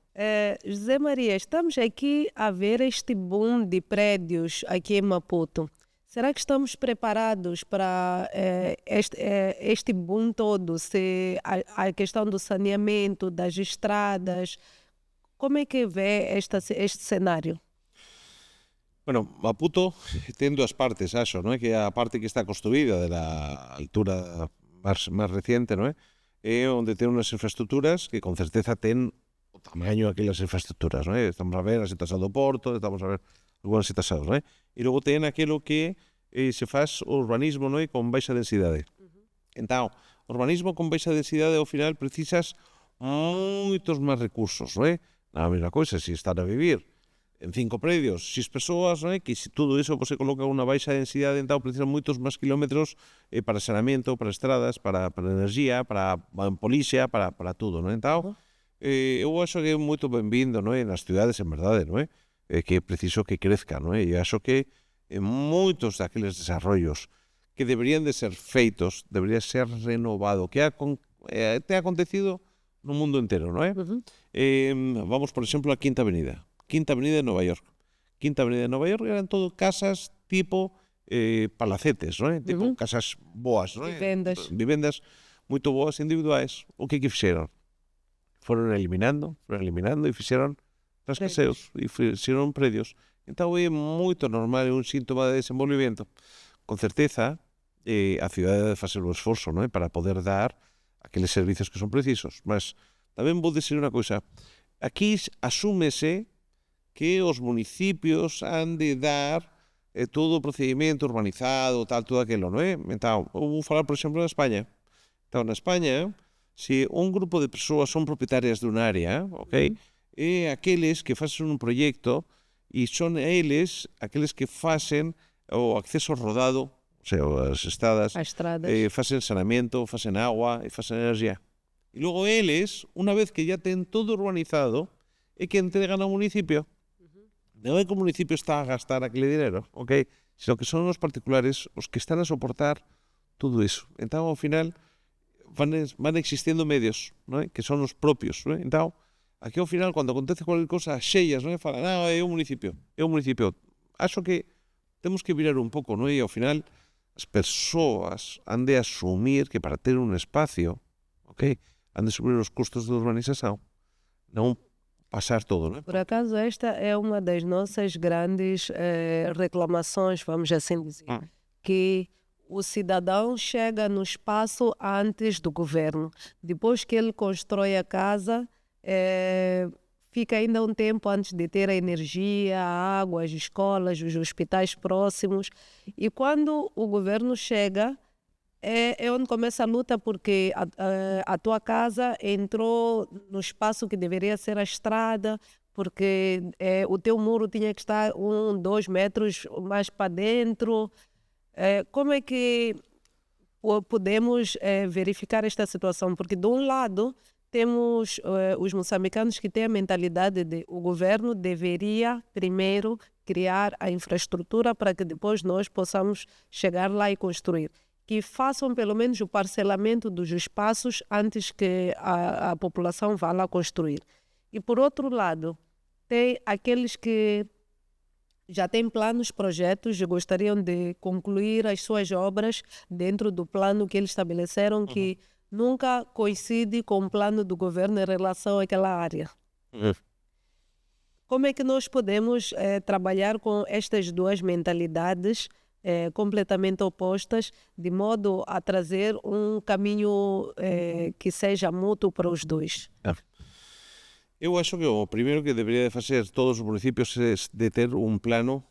José Maria, estamos aqui a ver este boom de prédios aqui em Maputo. Será que estamos preparados para este boom todo? Se a questão do saneamento, das estradas, como é que vê este cenário? Bueno, Maputo ten dúas partes, acho, non é? Que a parte que está construída de la altura máis reciente, non é? É onde ten unhas infraestructuras que con certeza ten o tamaño daquelas infraestructuras, non é? Estamos a ver a situación do porto, estamos a ver algunhas situacións, non é? E logo ten aquilo que se faz o urbanismo, non é? Con baixa densidade. Entón, o urbanismo con baixa densidade ao final precisas moitos máis recursos, non é? A mesma coisa, se estar a vivir en 5 predios, 6 persoas, non é? Que se todo iso você coloca unha baixa densidade, então precisa moitos máis kilómetros para saneamento, para estradas, para energía, para polixia, para tudo, non é? Então, eu acho que é moito benvindo, non é? Nas cidades, en verdade, non é? Que é preciso que crezca, non é? E acho que moitos daqueles desarrollos que deberían de ser feitos, debería ser renovado, que te ha acontecido no mundo entero, non é? Vamos, por exemplo, a Quinta Avenida de Nova York. Quinta Avenida de Nova York eran todo casas tipo palacetes, non é? Tipo casas boas, non é? Vivendas moito boas individuais. O que fixeron? Foron eliminando e fixeron rascaseos e fixeron predios. Então é moito normal, é un síntoma de desenvolvimento. Con certeza, a cidade debe facer o esforzo, non é? Para poder dar aqueles servicios que son precisos. Mas tamén vou dicir unha cousa. Aquí asúmese que os municipios han de dar todo o procedimento urbanizado, tal, todo aquilo, non é? Então, vou falar, por exemplo, na España. Então, na España, se un grupo de persoas son propietarias dunha área, ok? É aqueles que facen un proxecto e son eles aqueles que facen o acceso rodado, o sea, as estradas, facen saneamento, facen agua e facen energía. E logo eles, unha vez que ya ten todo urbanizado, é que entregan ao municipio. Non é que o municipio está a gastar aquele dinero, ok? Sino que son os particulares os que están a soportar todo iso. Entón, ao final, van existindo medios, non é? Que son os propios, non é? Entón, aquí ao final, cando acontece cualquier cosa, xellas, non é? Falan, é o municipio. Acho que temos que virar un pouco, non é? E ao final, as persoas han de asumir que para ter un espacio, ok? Han de subir os custos de urbanização. Non passar todo, não é? Por acaso, esta é uma das nossas grandes reclamações, vamos assim dizer, que o cidadão chega no espaço antes do governo. Depois que ele constrói a casa, fica ainda um tempo antes de ter a energia, a água, as escolas, os hospitais próximos. E quando o governo chega, é onde começa a luta, porque a tua casa entrou no espaço que deveria ser a estrada, porque o teu muro tinha que estar 2 metros mais para dentro. Como é que podemos verificar esta situação? Porque de um lado temos os moçambicanos que têm a mentalidade de o governo deveria primeiro criar a infraestrutura para que depois nós possamos chegar lá e construir. Que façam pelo menos o parcelamento dos espaços antes que a população vá lá construir. E por outro lado, tem aqueles que já têm planos, projetos e gostariam de concluir as suas obras dentro do plano que eles estabeleceram, que nunca coincide com o plano do governo em relação àquela área. Como é que nós podemos trabalhar com estas duas mentalidades completamente opostas, de modo a trazer um caminho que seja mútuo para os dois? Eu acho que o primeiro que debería de facer todos os municipios é de ter un plano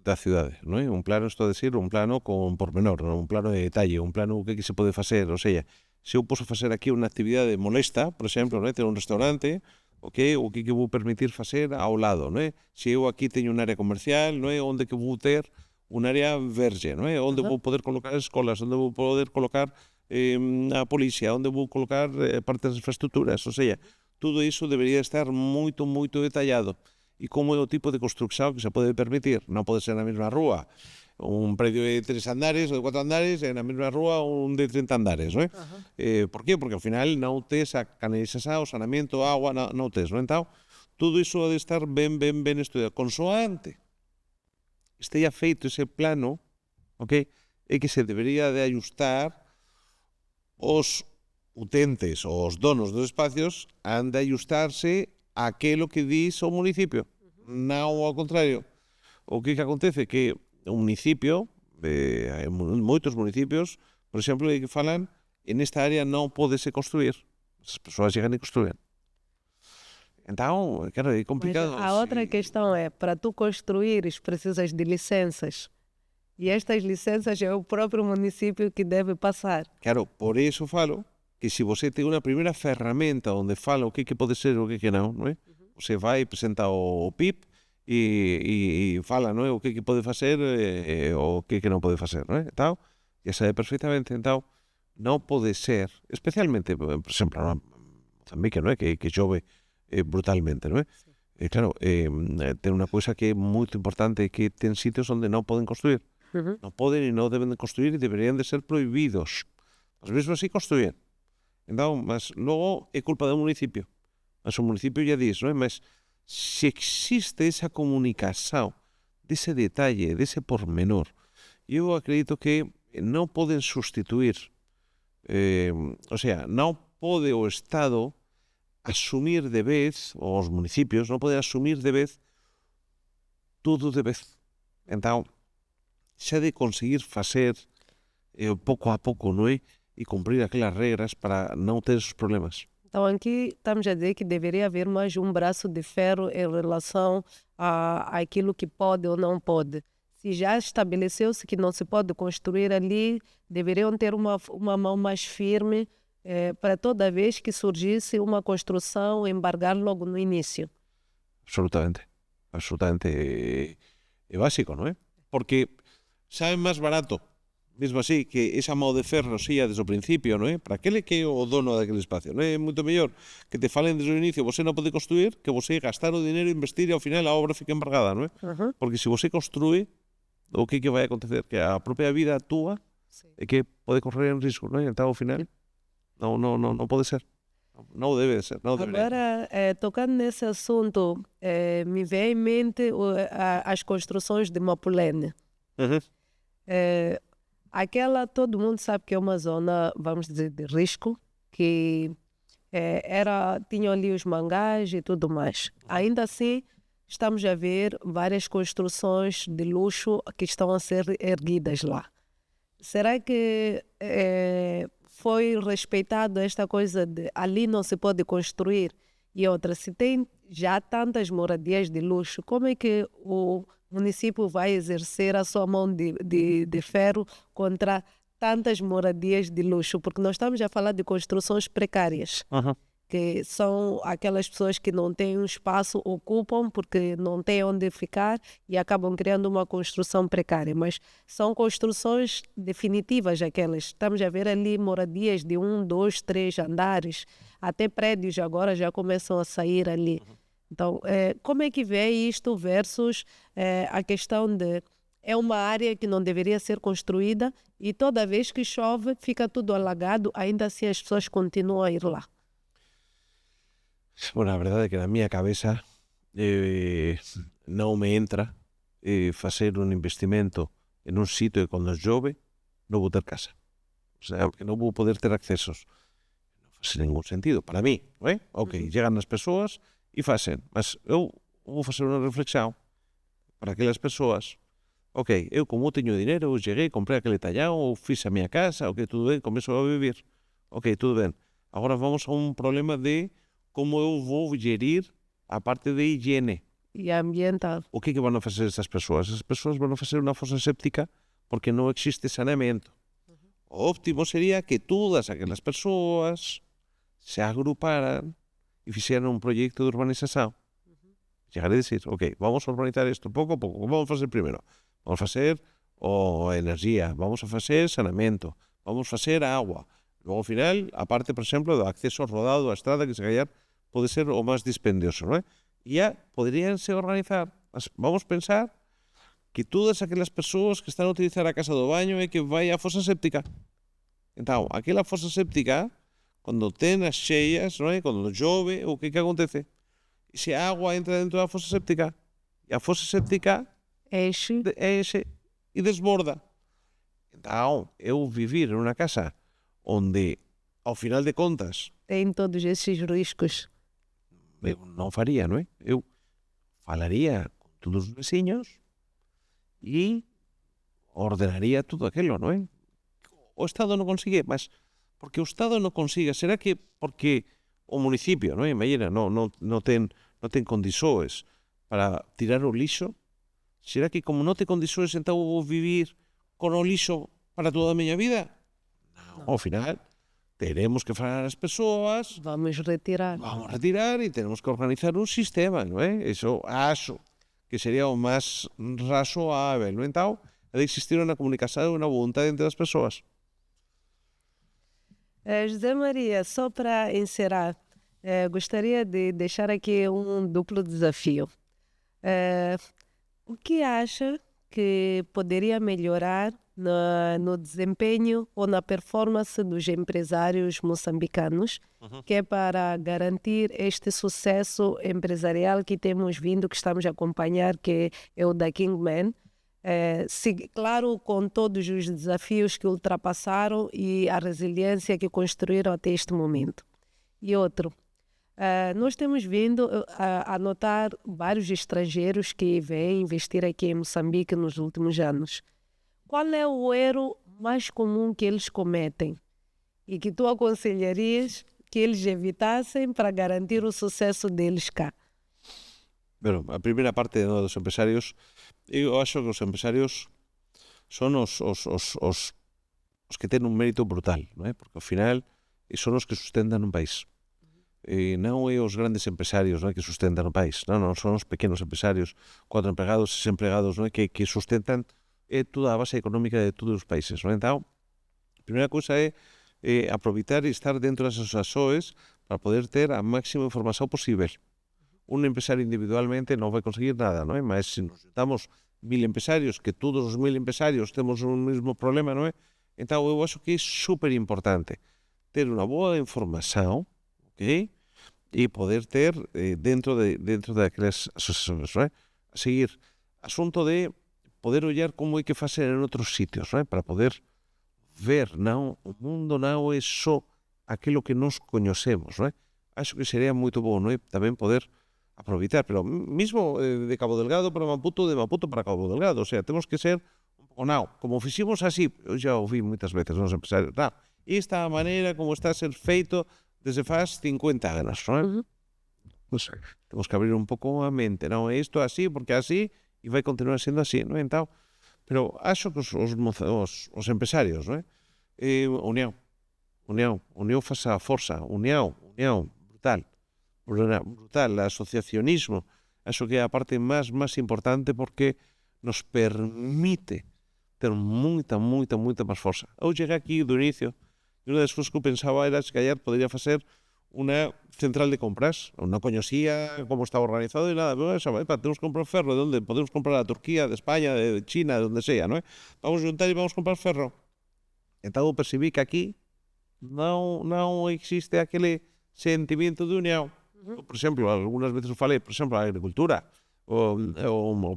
da cidade, non é? Un plano, estou a decir, un plano con pormenor, non? Un plano de detalle, un plano que se pode facer, ou seja, se eu posso facer aquí unha actividade molesta, por exemplo, non é? Ter un restaurante, okay? O que vou permitir facer ao lado, non é? Se eu aquí teño un área comercial, non é? Onde que vou ter un área verde, non é? Onde vou poder colocar escolas, onde vou poder colocar a policía, onde vou colocar parte das infraestructuras, ou seja, tudo iso debería estar moito, moito detallado. E como é o tipo de construcción que se pode permitir? Non pode ser na mesma rúa un predio de 3 andares ou de 4 andares, e na mesma rúa un de 30 andares, non é? Por qué? Porque ao final non tes a canalización, o saneamento, a agua, non tes, non? Entón, tudo iso ha de estar ben estudiado. Consoante esteja feito ese plano, ok? É que se debería de ajustar os utentes, os donos dos espacios, han de ajustarse a aquilo que diz o municipio, non ao contrario. O que acontece? Que o municipio, hai moitos municipios, por exemplo, que falan, en esta área non podese construir. As persoas chegan e construen. Então, claro, é complicado. Mas a outra questão é, para tu construires, precisas de licenças. E estas licenças é o próprio município que deve passar. Claro, por isso falo que se você tem unha primeira ferramenta onde fala o que pode ser e o que non é? Você vai, presenta o PIP e fala, non é? O que pode facer o que non pode facer, non é? Tal, e sabe perfectamente, então, non pode ser, especialmente, por exemplo, en Mozambique, non é? Que chove brutalmente, non é? Claro, ten unha cousa que é moito importante, que ten sitios onde non poden construir. Non poden e non deben de construir e deberían de ser prohibidos. Mas mesmo así construyen. Entón, mas logo é culpa do municipio. Mas o municipio ya dis, non é? Mas se existe esa comunicación, dese detalle, dese pormenor, eu acredito que non poden sustituir, o sea, non pode o Estado asumir de vez, ou os municipios non poden asumir de vez tudo de vez. Entón, xa de conseguir facer pouco a pouco, non é? E cumprir aquelas regras para não ter esses problemas. Então, aqui estamos a dizer que deveria haver mais um braço de ferro em relação àquilo que pode ou não pode. Se já estabeleceu-se que não se pode construir ali, deveriam ter uma mão mais firme para toda vez que surgisse uma construção, embargar logo no início. Absolutamente. Absolutamente. É básico, non é? Porque sabe máis barato, mesmo así, que esa mão de ferro sea desde o principio, non é? Para aquele que é o dono daquele espacio, non é? É moito mellor que te falen desde o inicio, você non pode construir, que você gastar o dinero, investir e ao final a obra fica embargada, non é? Porque se você construe, o que vai acontecer? Que a propia vida túa é que pode correr en risco, non é? Então, ao final, não pode ser. Não deve ser. Não Agora, tocando nesse assunto, me vem em mente as construções de Mapulene. Aquela, todo mundo sabe que é uma zona, vamos dizer, de risco, que tinham ali os mangás e tudo mais. Ainda assim, estamos a ver várias construções de luxo que estão a ser erguidas lá. Será que foi respeitado esta coisa de ali não se pode construir? E outra, se tem já tantas moradias de luxo, como é que o município vai exercer a sua mão de ferro contra tantas moradias de luxo? Porque nós estamos a falar de construções precárias, que são aquelas pessoas que não têm um espaço, ocupam porque não têm onde ficar e acabam criando uma construção precária. Mas são construções definitivas aquelas. Estamos a ver ali moradias de 1, 2, 3 andares, até prédios agora já começam a sair ali. Então, como é que vê isto versus a questão de é uma área que não deveria ser construída e toda vez que chove fica tudo alagado, ainda assim as pessoas continuam a ir lá? Bueno, a verdade é que na miña cabeza non me entra facer un investimento en un sitio que cando chove non vou ter casa. O sea, que non vou poder ter accesos. Non faz ningún sentido para mí, non é? Ok, llegan as persoas e facen, mas eu vou facer unha reflexión para aquelas persoas. Ok, eu como teño dinero, eu cheguei, comprei aquele tallado, ou fiz a miña casa, ok, tudo ben, começo a vivir. Ok, tudo ben. Agora vamos a un problema de como eu vou gerir a parte de higiene. E ambiental. O que van a facer essas persoas? As persoas van a facer unha fosa séptica porque non existe saneamento. O óptimo sería que todas aquelas persoas se agruparan e fixeran un proxecto de urbanización. Chegar a decir, ok, vamos a urbanizar isto pouco a pouco. Vamos a facer primeiro? Vamos a facer energía, vamos a facer saneamento, vamos a facer agua. Logo, ao final, a parte, por exemplo, do acceso rodado á estrada, que se callar pode ser o máis dispendioso, non é? E ya poderíanse organizar. Vamos pensar que todas aquelas persoas que están a utilizar a casa do baño é que vai a fosa séptica. Entón, aquela fosa séptica, cando ten as cheias, non é? Cando chove, o que acontece? Se a agua entra dentro da fosa séptica, e a fosa séptica enche e desborda. Entón, eu vivir en unha casa onde, ao final de contas, tem todos esses riscos. Eu non faría, non é? Eu falaría con todos os veciños e ordenaría tudo aquilo, non é? O Estado non consigue, mas porque o Estado non consiga, será que porque o municipio, non é? Imagina, non ten condições para tirar o lixo? Será que como non ten condições, então vou vivir con o lixo para toda a miña vida? Non, ao final teremos que falar as persoas, vamos retirar e tenemos que organizar un sistema, non é? Iso acho que sería o máis razoável, non? Então, ha de existir unha comunicação e unha vontade entre as persoas. José Maria, só para encerrar, gostaria de deixar aqui um duplo desafio. Eh, o que acha que poderia melhorar no desempenho ou na performance dos empresários moçambicanos, que é para garantir este sucesso empresarial que temos vindo, que estamos a acompanhar, que é o da Kingman? Claro, com todos os desafios que ultrapassaram e a resiliência que construíram até este momento. E outro, nós temos vindo a notar vários estrangeiros que vêm investir aqui em Moçambique nos últimos anos. Qual é o erro mais comum que eles cometem e que tu aconselharias que eles evitassem para garantir o sucesso deles cá? Bueno, a primeira parte dos empresarios, eu acho que os empresarios son os que ten un mérito brutal, non é? Porque ao final son os que sustentan un país. E non é os grandes empresarios, non é, que sustentan o país, non, son os pequenos empresarios, 4 empregados, 6 empregados, non é, que sustentan toda a base económica de todos os países, non? Então, a primeira cousa é aproveitar e estar dentro das SOEs para poder ter a máxima información posible. Un empresario individualmente non vai conseguir nada, non é? Mas se nos juntamos 1000 empresarios, que todos os 1000 empresarios temos un mesmo problema, non é? Então, eu acho que é super importante ter unha boa información, ok? E poder ter dentro daquelas asociações, non é? A seguir, asunto de poder olhar como é que facer en outros sitios, non é? Para poder ver, non? O mundo non é só aquilo que nos coñecemos, non é? Acho que sería moito bom, non é? Tamén poder aproveitar, pero mismo de Cabo Delgado para Maputo, de Maputo para Cabo Delgado, o sea, temos que ser un pouco como fiximos así, eu já ouvi moitas veces nos empresarios, esta maneira como está a ser feito desde faz 50 anos, non é? Pues, temos que abrir un pouco a mente, non é isto así, porque así e vai continuar sendo así, non é? Então, pero acho que os empresarios, non é? Unión faz a forza, unión, brutal, asociacionismo, acho que é a parte máis importante porque nos permite ter moita máis forza. Eu cheguei aquí do inicio, e unha das cousas que eu pensaba era que callar podría facer unha central de compras. Non coñecía como estaba organizado e nada, pero temos que comprar ferro, de onde? Podemos comprar a Turquía, de España, de China, de onde sea, non é? Vamos a juntar e vamos comprar ferro. Entón eu percibí que aquí non existe aquele sentimento de unión. Por exemplo, algunas veces eu falei, por exemplo, a agricultura, ou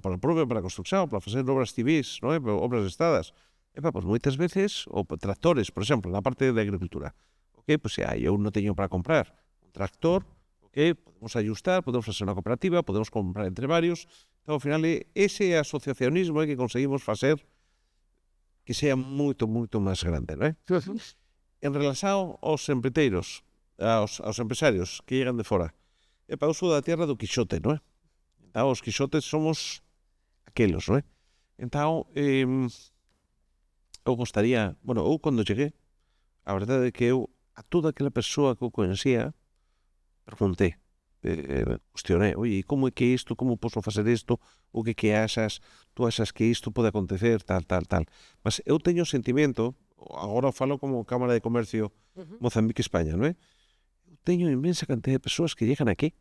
para a construcción, para facer obras civis, non é? Obras de estradas. Pois moitas veces, ou tractores, por exemplo, na parte de agricultura. Ok, pois eu non teño para comprar un tractor, ok, podemos ajustar, podemos facer unha cooperativa, podemos comprar entre varios. Então, ao final, ese asociacionismo é que conseguimos facer que sea moito máis grande, non é? En relación aos empreiteiros, aos empresarios que llegan de fora, eu sou da tierra do Quixote, non é? Então, os Quixotes somos aquelos, non é? Então, eu gostaría, eu cando cheguei, a verdade é que eu a toda aquela persoa que eu coñecía preguntei, cuestionei, oye, como é que isto, como posso facer isto, o que achas, tú achas que isto pode acontecer, tal. Mas eu teño o sentimento, agora falo como Cámara de Comercio Mozambique-España, non é? Eu teño inmensa cantidad de persoas que llegan aquí,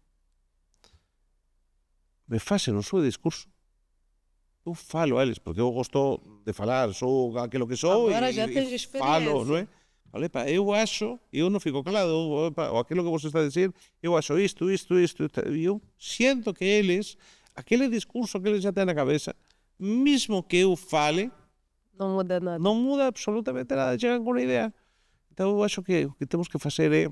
me facen o seu discurso, eu falo a eles, porque eu gosto de falar, sou aquilo que sou agora já tens experiência. Falo, non é? Vale, eu acho, eu non fico calado, o aquilo que você está a decir, eu acho isto, e eu siento que eles, aquele discurso que eles já têm na cabeça, mesmo que eu fale, non muda nada. Non muda absolutamente nada, chegan con unha idea. Então eu acho que o que temos que facer é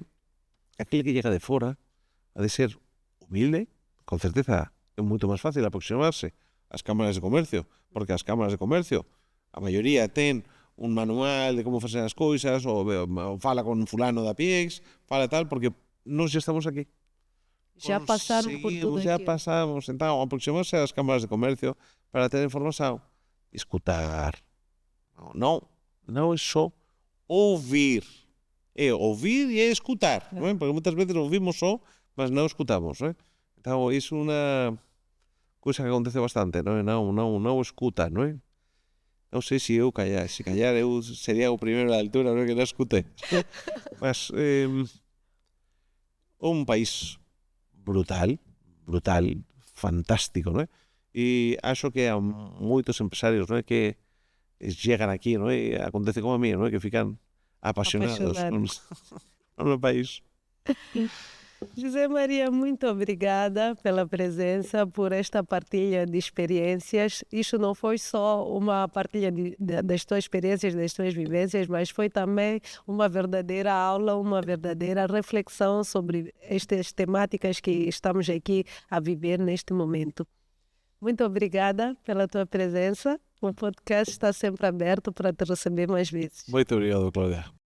aquele que llega de fora, a de ser humilde, con certeza é moito máis fácil aproximarse ás cámaras de comercio, porque as cámaras de comercio, a maioría ten un manual de como facer as cousas, ou fala con fulano da PIEX, fala tal, porque nós xa estamos aquí. Já passaram por tudo Já aquilo. pasamos, então, aproximarse ás cámaras de comercio para ter información, escutar. Non é só ouvir. É ouvir e é escutar, non é? Porque moitas veces ouvimos só, mas non escutamos, non é? Então, iso coisa que acontece bastante, non é? Non escuta, non é? Non sei se eu callar, se callar eu sería o primeiro da altura, non é? Que non escute. Mas un país brutal, fantástico, non é? E acho que a moitos empresarios, non é? Que chegan aquí, non é? Acontece como a mí, non é? Que fican apasionados no país. José Maria, muito obrigada pela presença, por esta partilha de experiências. Isto não foi só uma partilha das tuas experiências, das tuas vivências, mas foi também uma verdadeira aula, uma verdadeira reflexão sobre estas temáticas que estamos aqui a viver neste momento. Muito obrigada pela tua presença. O podcast está sempre aberto para te receber mais vezes. Muito obrigado, Cláudia.